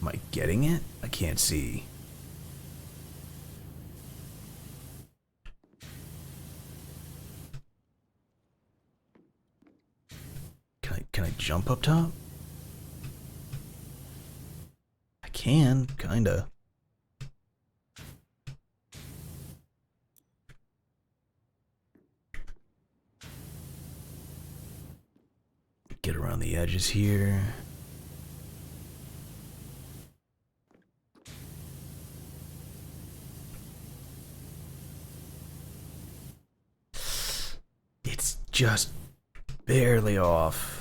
Speaker 1: My getting it? I can't see. Can I jump up top? I can, kinda. Get around the edges here. It's just barely off.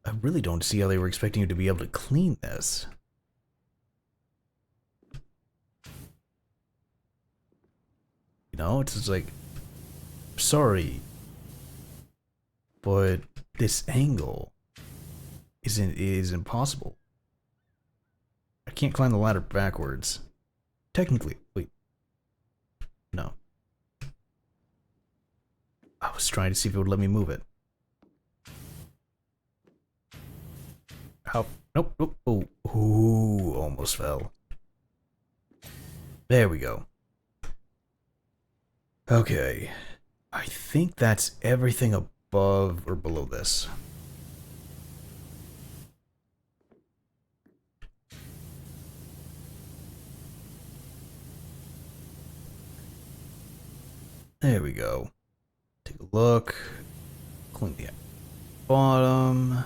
Speaker 1: I really don't see how they were expecting you to be able to clean this. You know, it's just like, sorry, but this angle is impossible. I can't climb the ladder backwards. Technically, wait. No. I was trying to see if it would let me move it. How? Nope, nope. Oh, ooh, almost fell. There we go. Okay. I think that's everything above or below this. There we go. Take a look. Clean the bottom.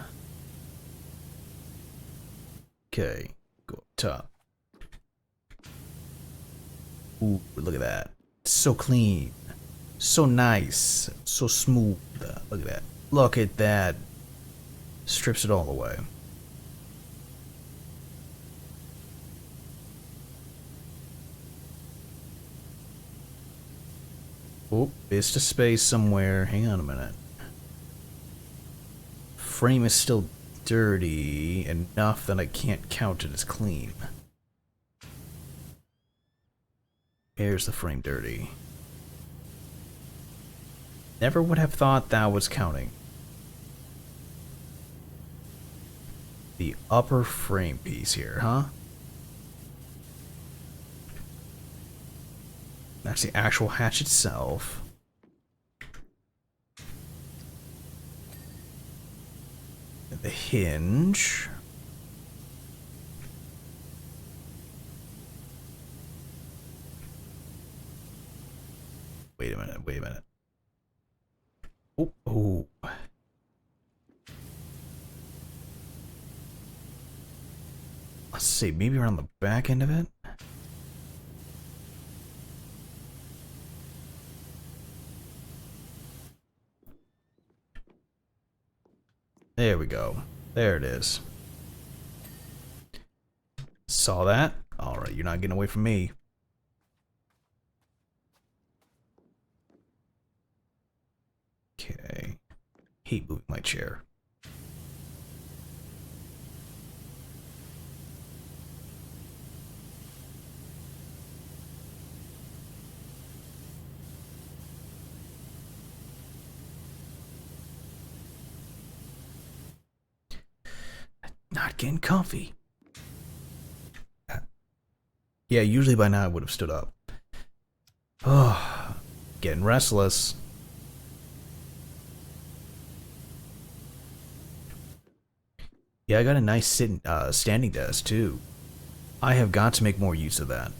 Speaker 1: Okay, go up top. Ooh, look at that. It's so clean. So nice. So smooth. Look at that. Look at that. Strips it all away. Oh, it's a space somewhere. Hang on a minute. Frame is still dirty enough that I can't count it as clean. Here's the frame dirty. Never would have thought that was counting. The upper frame piece here, huh? That's the actual hatch itself. And the hinge. Wait a minute, wait a minute. Oh, oh. Let's see, maybe around the back end of it? There we go. There it is. Saw that? Alright, you're not getting away from me. Okay. Hate moving my chair. Not getting comfy. Yeah, usually by now I would have stood up. Oh, getting restless. Yeah, I got a nice standing desk too. I have got to make more use of that.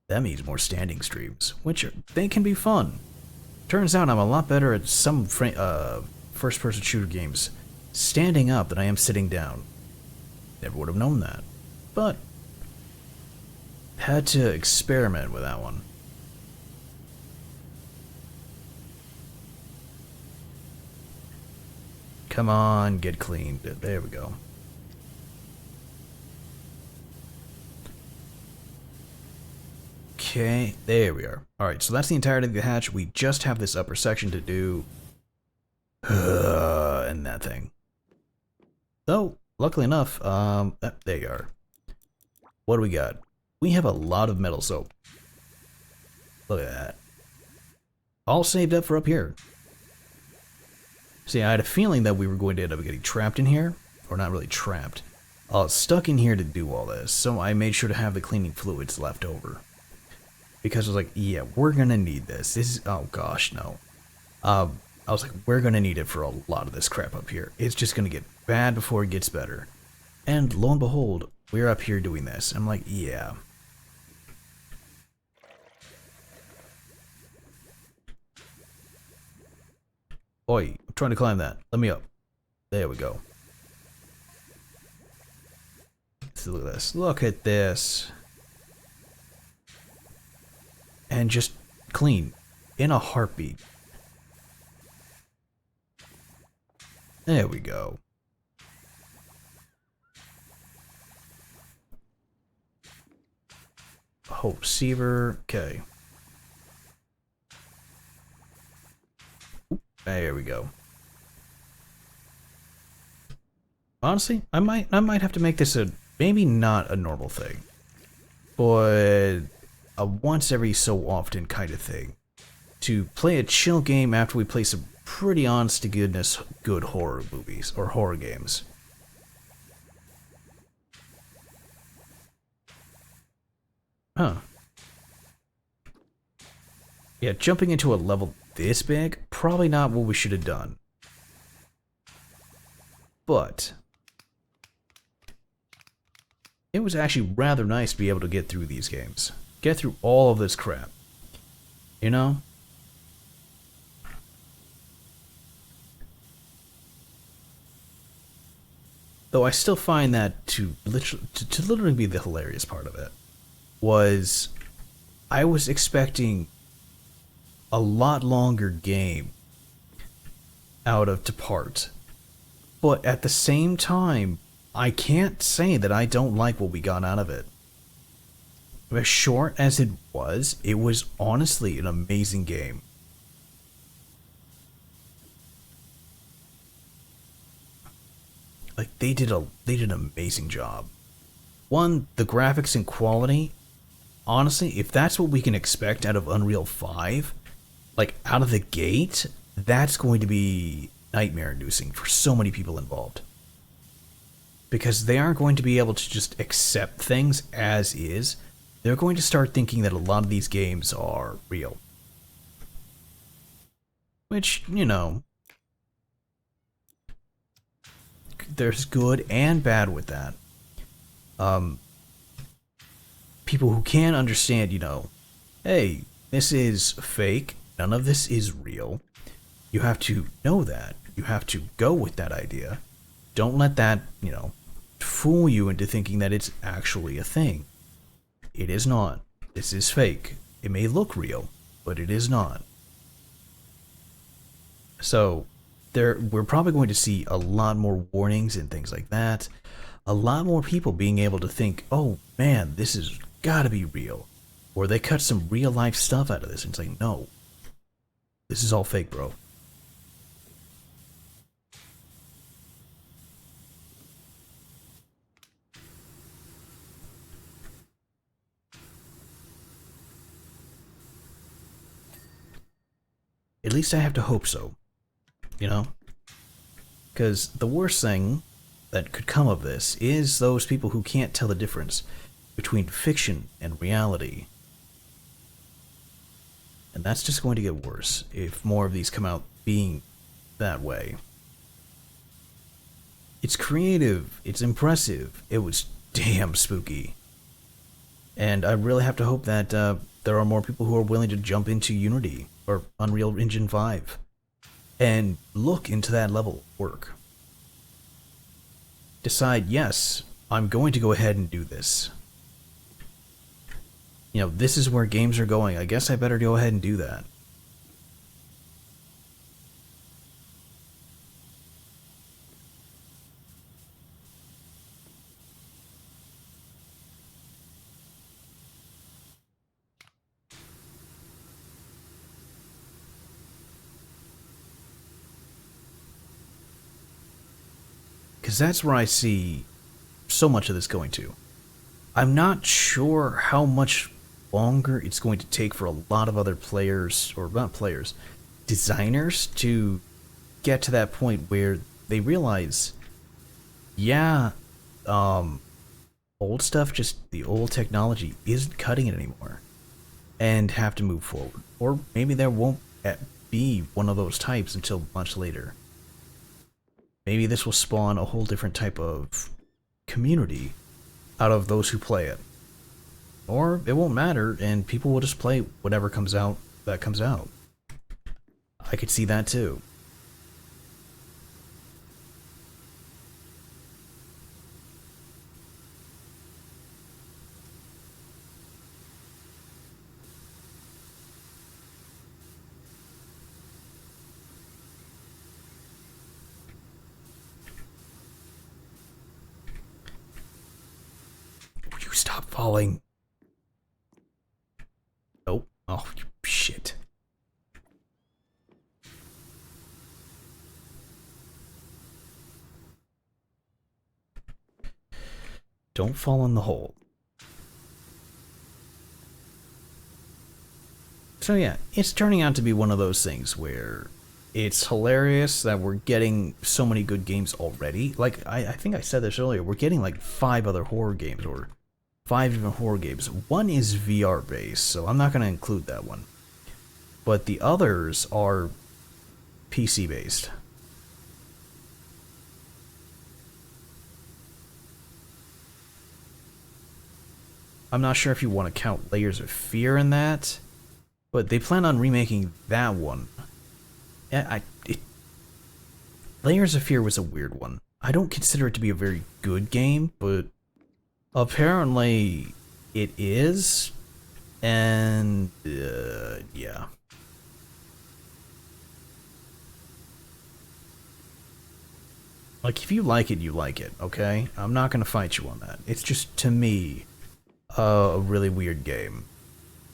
Speaker 1: That means more standing streams, which they can be fun. Turns out I'm a lot better at some first-person shooter games standing up than I am sitting down. Never would have known that, but had to experiment with that one. Come on, get cleaned. There we go. Okay, there we are. Alright, so that's the entirety of the hatch. We just have this upper section to do. And that thing. Though, luckily enough, there you are. What do we got? we have a lot of metal soap. Look at that. All saved up for up here. See, I had a feeling that we were going to end up getting trapped in here. Or not really trapped. Stuck in here to do all this. So I made sure to have the cleaning fluids left over. Because I was like, yeah, we're going to need this. This is, oh gosh, no. I was like, we're going to need it for a lot of this crap up here. It's just going to get bad before it gets better. And lo and behold, we're up here doing this. I'm like, yeah. Oi, I'm trying to climb that. Let me up. There we go. So look at this. Look at this. And just clean. In a heartbeat. There we go. Hope Seaver. Okay. There we go. Honestly, I might have to make this a maybe not a normal thing, but a once every so often kind of thing. To play a chill game after we play some pretty honest to goodness good horror movies or horror games. Huh. Yeah, jumping into a level this big, probably not what we should have done. But it was actually rather nice to be able to get through these games. Get through all of this crap. You know? Though I still find that to literally be the hilarious part of it was I was expecting a lot longer game out of Depart. But at the same time, I can't say that I don't like what we got out of it. As short as it was honestly an amazing game. Like they did an amazing job. One, the graphics and quality, honestly, if that's what we can expect out of Unreal 5, like out of the gate, that's going to be nightmare inducing for so many people involved. Because they aren't going to be able to just accept things as is. They're going to start thinking that a lot of these games are real. Which, you know, there's good and bad with that. People who can understand, you know, hey, this is fake, none of this is real. You have to know that. You have to go with that idea. Don't let that, you know, fool you into thinking that it's actually a thing. It is not. This is fake. It may look real, but it is not. So, we're probably going to see a lot more warnings and things like that. A lot more people being able to think, oh man, this has gotta be real. Or they cut some real life stuff out of this and it's like, no. This is all fake, bro. At least I have to hope so. You know? Because the worst thing that could come of this is those people who can't tell the difference between fiction and reality. And that's just going to get worse if more of these come out being that way. It's creative, it's impressive, it was damn spooky. And I really have to hope that there are more people who are willing to jump into Unity or Unreal Engine 5 and look into that level of work. Decide, yes, I'm going to go ahead and do this. You know, this is where games are going. I guess I better go ahead and do that. Because that's where I see so much of this going to. I'm not sure how much longer it's going to take for a lot of other players, or not players, designers to get to that point where they realize, yeah, um, old stuff, just the old technology isn't cutting it anymore, and have to move forward. Or maybe there won't be one of those types until much later. Maybe this will spawn a whole different type of community out of those who play it. Or it won't matter, and people will just play whatever comes out that comes out. I could see that too. Will you stop falling? Nope. Oh, shit. Don't fall in the hole. So yeah, it's turning out to be one of those things where it's hilarious that we're getting so many good games already. Like, I think I said this earlier, we're getting like 5 other horror games, or 5 different horror games. One is VR based, so I'm not going to include that one. But the others are PC based. I'm not sure if you want to count Layers of Fear in that, but they plan on remaking that one. Layers of Fear was a weird one. I don't consider it to be a very good game, but apparently it is, and yeah. Like, if you like it, you like it, okay? I'm not gonna fight you on that. It's just, to me, a really weird game.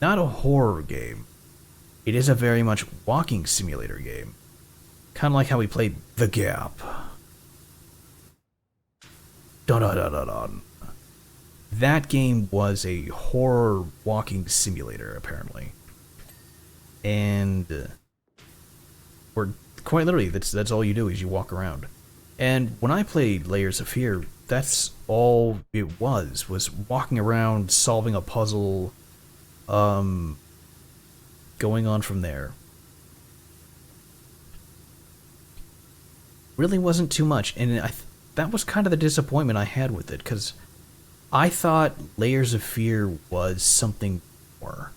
Speaker 1: Not a horror game. It is a very much walking simulator game. Kind of like how we played The Gap. Dun dun dun dun dun. That game was a horror walking simulator, apparently. And or quite literally, that's all you do is you walk around. And when I played Layers of Fear, that's all it was walking around, solving a puzzle, going on from there. Really wasn't too much, and that was kind of the disappointment I had with it, because I thought Layers of Fear was something more.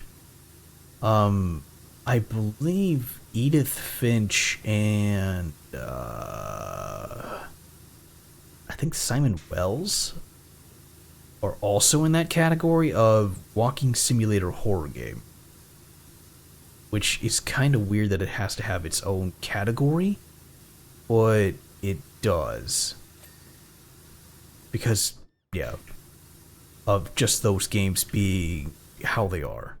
Speaker 1: I believe Edith Finch and I think Simon Wells are also in that category of walking simulator horror game, which is kind of weird that it has to have its own category, but it does. Because, yeah, of just those games being how they are.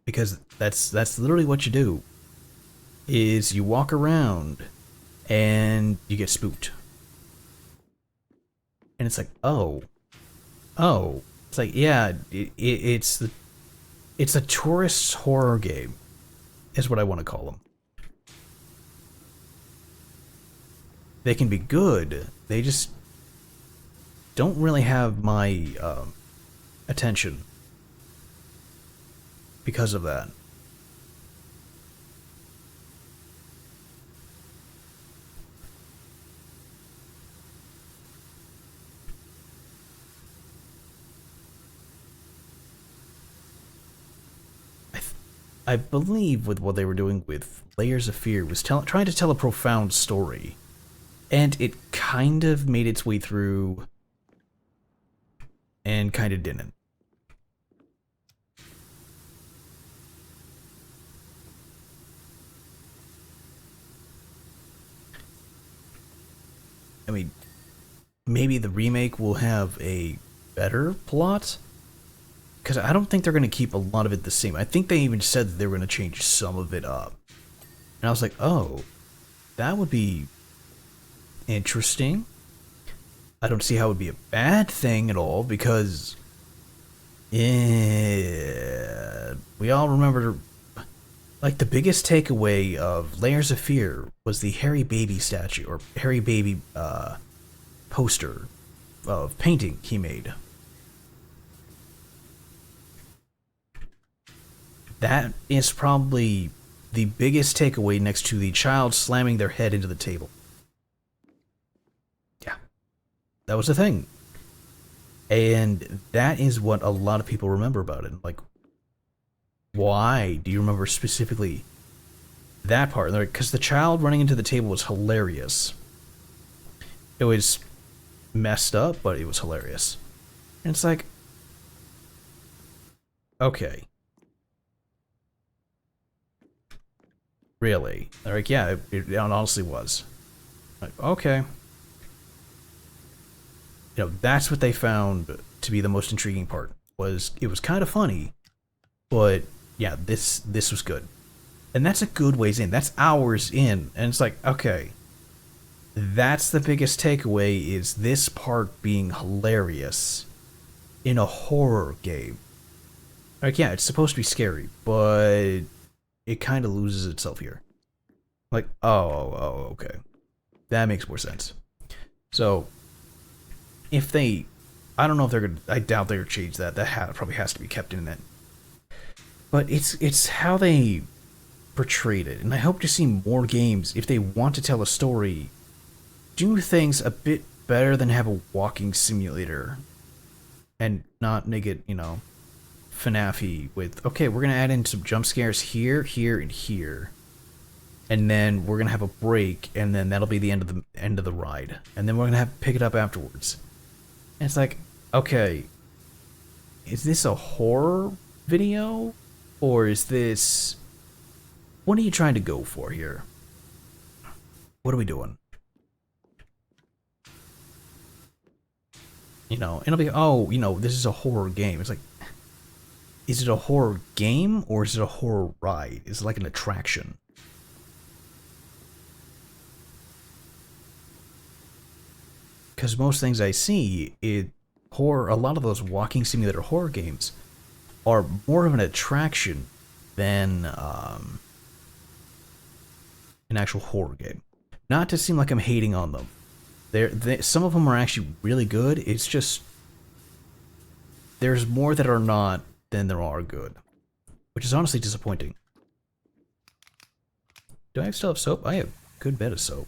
Speaker 1: Because that's literally what you do. Is you walk around and you get spooked. And it's like, oh. It's like, yeah, it's a tourist horror game, is what I want to call them. They can be good, they just don't really have my attention because of that. I believe with what they were doing with Layers of Fear was trying to tell a profound story. And it kind of made its way through and kind of didn't. I mean, maybe the remake will have a better plot, because I don't think they're going to keep a lot of it the same. I think they even said that they were going to change some of it up. And I was like, oh, that would be interesting. I don't see how it would be a bad thing at all because we all remember, like, the biggest takeaway of Layers of Fear was the hairy baby statue or hairy baby poster of painting he made. That is probably the biggest takeaway next to the child slamming their head into the table. Yeah, that was the thing. And that is what a lot of people remember about it. Like, why do you remember specifically that part? Because the child running into the table was hilarious. It was messed up, but it was hilarious. And it's like, okay. Really? They're like, yeah, it honestly was. Like, okay. You know, that's what they found to be the most intriguing part. It was kind of funny, but yeah, this was good. And that's a good ways in. That's hours in. And it's like, okay. That's the biggest takeaway, is this part being hilarious in a horror game. Like, yeah, it's supposed to be scary, but it kind of loses itself here. Like, oh, okay. That makes more sense. So, if they, I don't know if they're gonna, I doubt they're gonna change that. That probably has to be kept in it. But it's how they portrayed it, and I hope to see more games, if they want to tell a story, do things a bit better than have a walking simulator, and not make it, you know, FNAF-y with, okay, we're gonna add in some jump scares here, here, and here, and then we're gonna have a break, and then that'll be the end of the ride, and then we're gonna have to pick it up afterwards. And it's like, okay, is this a horror video, or is this, what are you trying to go for here? What are we doing? You know, and it'll be, oh, you know, this is a horror game. It's like, is it a horror game or is it a horror ride? Is it like an attraction? Because most things I see, a lot of those walking simulator horror games are more of an attraction than an actual horror game. Not to seem like I'm hating on them. Some of them are actually really good. It's just there's more that are not than there are good, which is honestly disappointing. Do I still have soap? I have a good bit of soap.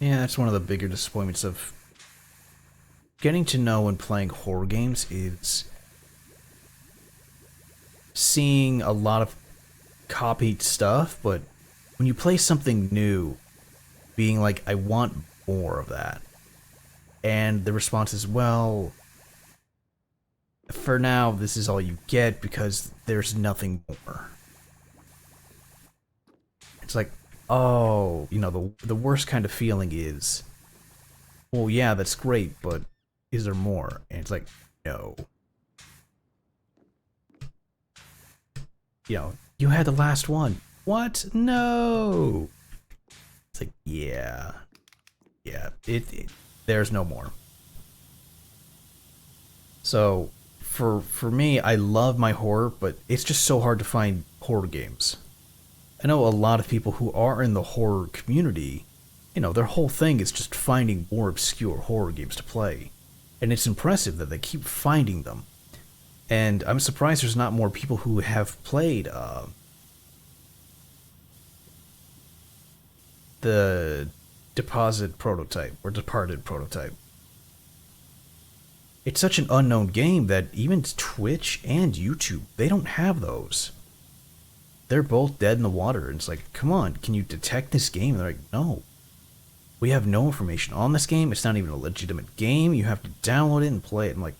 Speaker 1: Yeah, that's one of the bigger disappointments of getting to know and playing horror games, is seeing a lot of copied stuff, but when you play something new, being like, I want more of that. And the response is, well, for now, this is all you get because there's nothing more. It's like, oh, you know, the worst kind of feeling is, well, yeah, that's great, but is there more? And it's like, no. You know, you had the last one. What? No. It's like, yeah. Yeah, there's no more. So, for me, I love my horror, but it's just so hard to find horror games. I know a lot of people who are in the horror community, you know, their whole thing is just finding more obscure horror games to play. And it's impressive that they keep finding them. And I'm surprised there's not more people who have played the Departed prototype. It's such an unknown game that even Twitch and YouTube, they don't have those. they're both dead in the water. And it's like, come on, can you detect this game? And they're like, no. We have no information on this game. It's not even a legitimate game. You have to download it and play it. I'm like,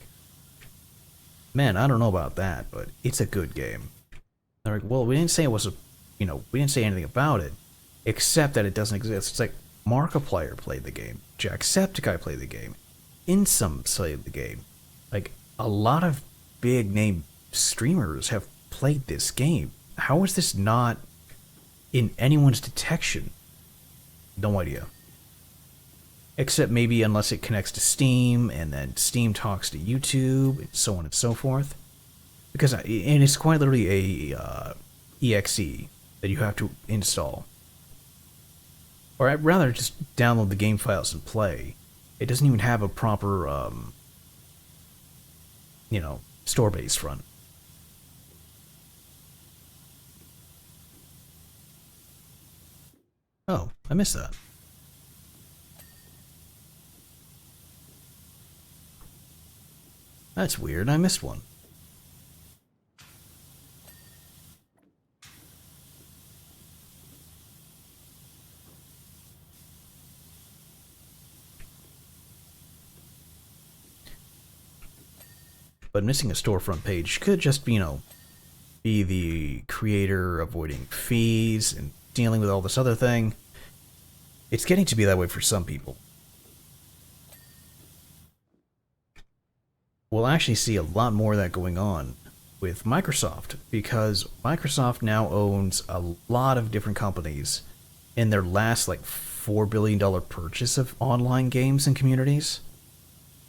Speaker 1: man, I don't know about that, but it's a good game. They're like, well, we didn't say it was a, we didn't say anything about it, except that it doesn't exist. It's like, Markiplier played the game. Jacksepticeye played the game. Insum played the game. Like, a lot of big name streamers have played this game. How is this not in anyone's detection? No idea. Except maybe unless it connects to Steam, and then Steam talks to YouTube, and so on and so forth. Because, and it's quite literally a exe that you have to install. Or I'd rather just download the game files and play. It doesn't even have a proper, store-based run. Oh, I missed that. That's weird, I missed one. But missing a storefront page could just, be the creator avoiding fees and dealing with all this other thing. It's getting to be that way for some people. We'll actually see a lot more of that going on with Microsoft, because Microsoft now owns a lot of different companies in their last $4 billion purchase of online games and communities.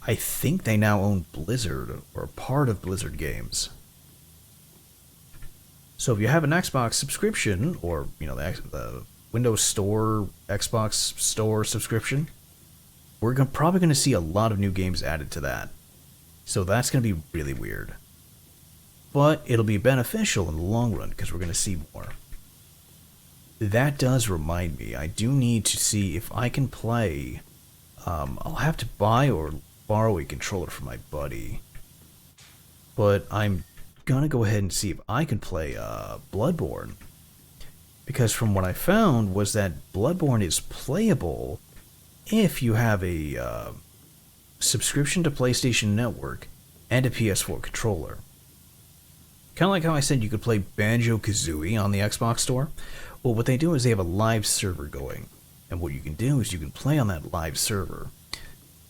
Speaker 1: I think they now own Blizzard, or part of Blizzard Games. So if you have an Xbox subscription, or the Windows Store, Xbox Store subscription, we're probably going to see a lot of new games added to that. So that's going to be really weird. But it'll be beneficial in the long run, because we're going to see more. That does remind me, I do need to see if I can play. I'll have to buy or borrow a controller from my buddy. But I'm going to go ahead and see if I can play Bloodborne. Because from what I found was that Bloodborne is playable if you have a subscription to PlayStation Network and a PS4 controller. Kind of like how I said you could play Banjo-Kazooie on the Xbox Store. Well, what they do is they have a live server going. And what you can do is you can play on that live server.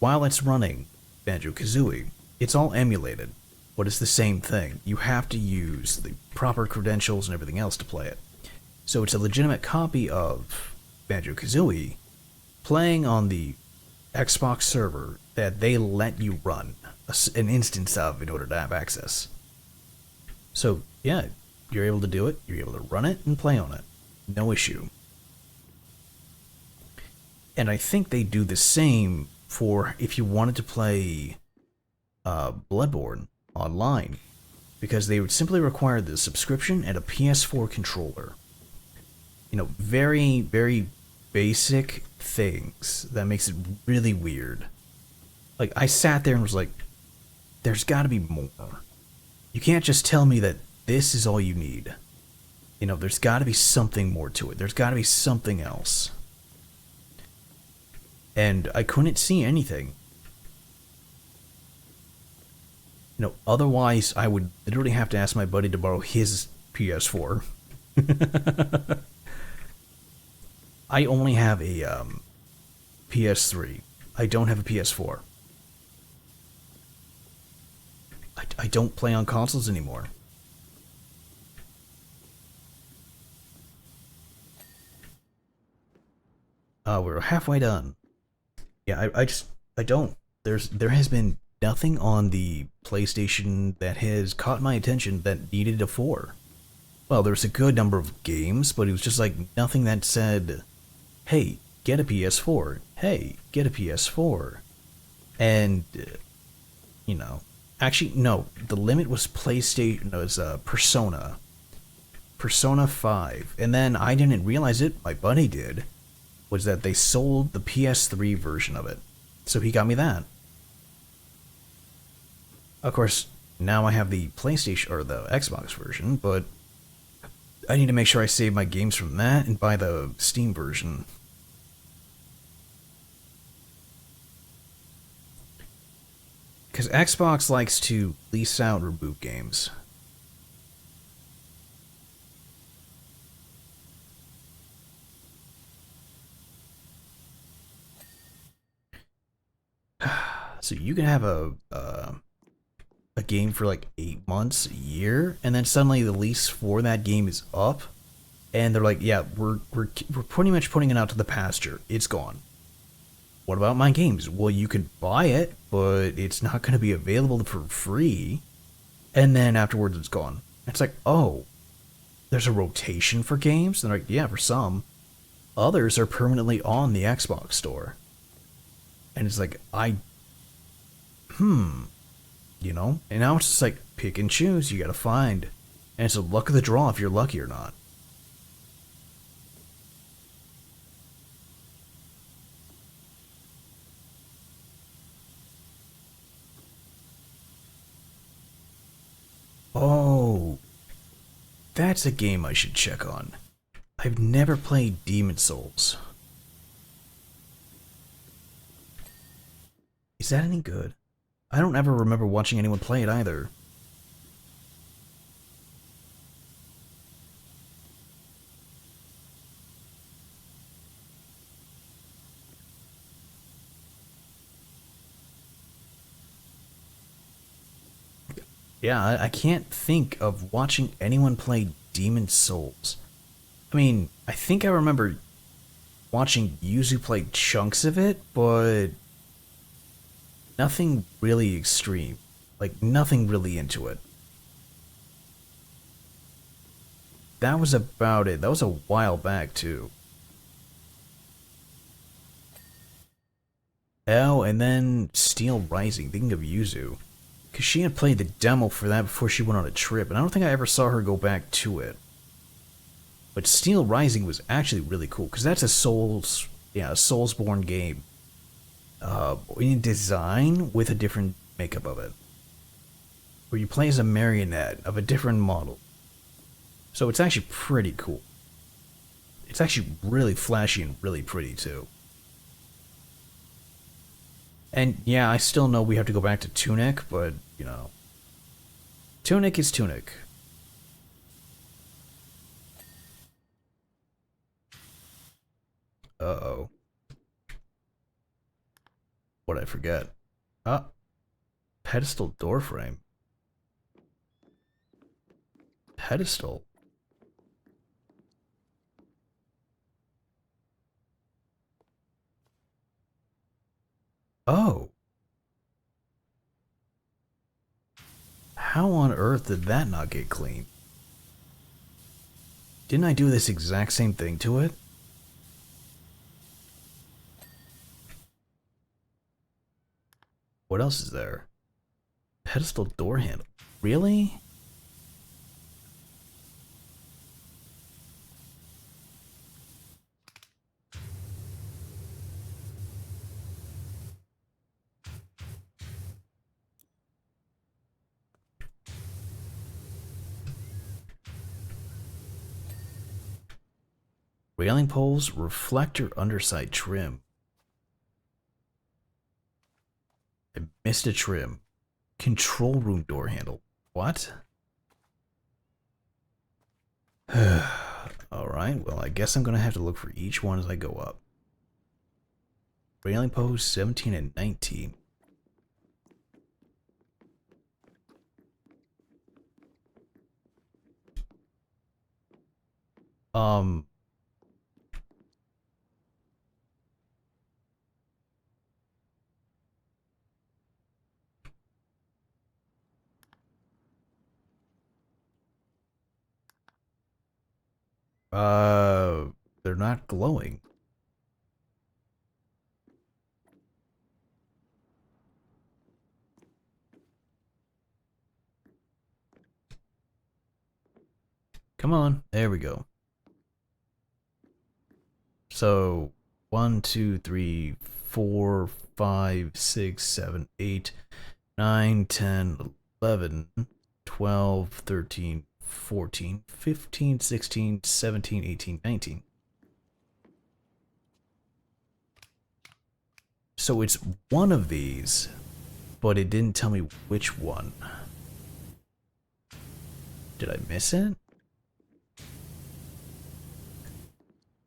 Speaker 1: While it's running Banjo-Kazooie, it's all emulated, but it's the same thing. You have to use the proper credentials and everything else to play it. So it's a legitimate copy of Banjo-Kazooie playing on the Xbox server that they let you run an instance of in order to have access. So, yeah, you're able to do it, you're able to run it and play on it. No issue. And I think they do the same for if you wanted to play Bloodborne online, because they would simply require the subscription and a PS4 controller. Very, very basic things that makes it really weird. Like, I sat there and was like, there's got to be more. You can't just tell me that this is all you need. There's got to be something more to it. There's got to be something else. And I couldn't see anything. Otherwise I would literally have to ask my buddy to borrow his PS4. I only have a PS3. I don't have a PS4. I don't play on consoles anymore. We're halfway done. Yeah, I don't. There has been nothing on the PlayStation that has caught my attention that needed a 4. Well, there's a good number of games, but it was just like nothing that said, hey, get a PS4. Hey, get a PS4. And, actually, no, the limit was PlayStation, no, it was Persona. Persona 5. And then I didn't realize it, my buddy did, was that they sold the PS3 version of it. So he got me that. Of course, now I have the PlayStation, or the Xbox version, but I need to make sure I save my games from that and buy the Steam version. Because Xbox likes to lease out reboot games. So you can have a game for like 8 months, a year, and then suddenly the lease for that game is up, and they're like, "Yeah, we're pretty much putting it out to the pasture. It's gone." What about my games? Well, you could buy it, but it's not going to be available for free, and then afterwards it's gone. It's like, oh, there's a rotation for games. And they're like, yeah, for some. Others are permanently on the Xbox store, and it's like, you know? And now it's just like, pick and choose, you gotta find. And it's a luck of the draw if you're lucky or not. Oh, that's a game I should check on. I've never played Demon Souls. Is that any good? I don't ever remember watching anyone play it either. Yeah, I can't think of watching anyone play Demon Souls. I mean, I think I remember watching Yuzu play chunks of it, but nothing really extreme. Like, nothing really into it. That was about it. That was a while back, too. Oh, and then Steel Rising, thinking of Yuzu. Because she had played the demo for that before she went on a trip, and I don't think I ever saw her go back to it. But Steel Rising was actually really cool, because that's a Soulsborne game. In design, with a different makeup of it. Where you play as a marionette of a different model. So it's actually pretty cool. It's actually really flashy and really pretty, too. And yeah, I still know we have to go back to Tunic, but, you know. Tunic is Tunic. Uh-oh. What'd I forget? Ah, pedestal door frame. Pedestal? Oh. How on earth did that not get clean? Didn't I do this exact same thing to it? What else is there? Pedestal door handle. Really? Railing poles, reflector underside trim. I missed a trim. Control room door handle. What? Alright, well, I guess I'm gonna have to look for each one as I go up. Railing posts 17 and 19. Um. Uh. They're not glowing. Come on. There we go. So, 1, 2, 3, 4, 5, 6, 7, 8, 9, 10, 11, 12, 13, 14, 15, 16, 17, 18, 19. So it's one of these, but it didn't tell me which one. Did I miss it?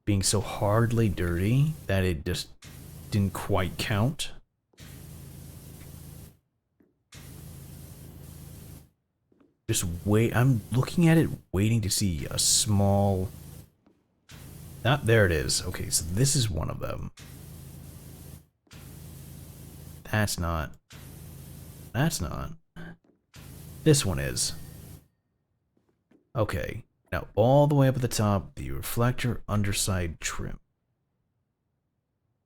Speaker 1: Being so hardly dirty that it just didn't quite count. Just wait. I'm looking at it, waiting to see a small. Ah, there it is. Okay, so this is one of them. That's not. That's not. This one is. Okay. Now, all the way up at the top, the reflector underside trim.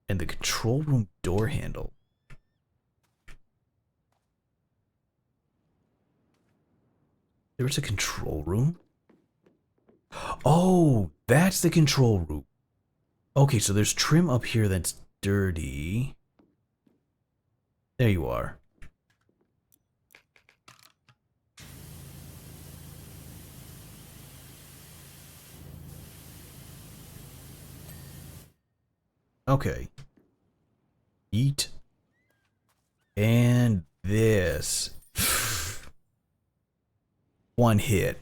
Speaker 1: And the control room door handle. There's a control room? Oh, that's the control room. Okay, so there's trim up here that's dirty. There you are. Okay. Eat. And this. One hit.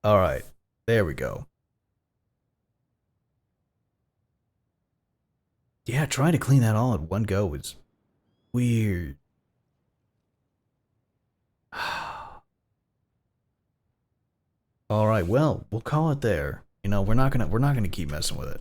Speaker 1: Alright. There we go. Yeah, trying to clean that all at one go is weird. Alright, well, we'll call it there. You know, we're not gonna keep messing with it.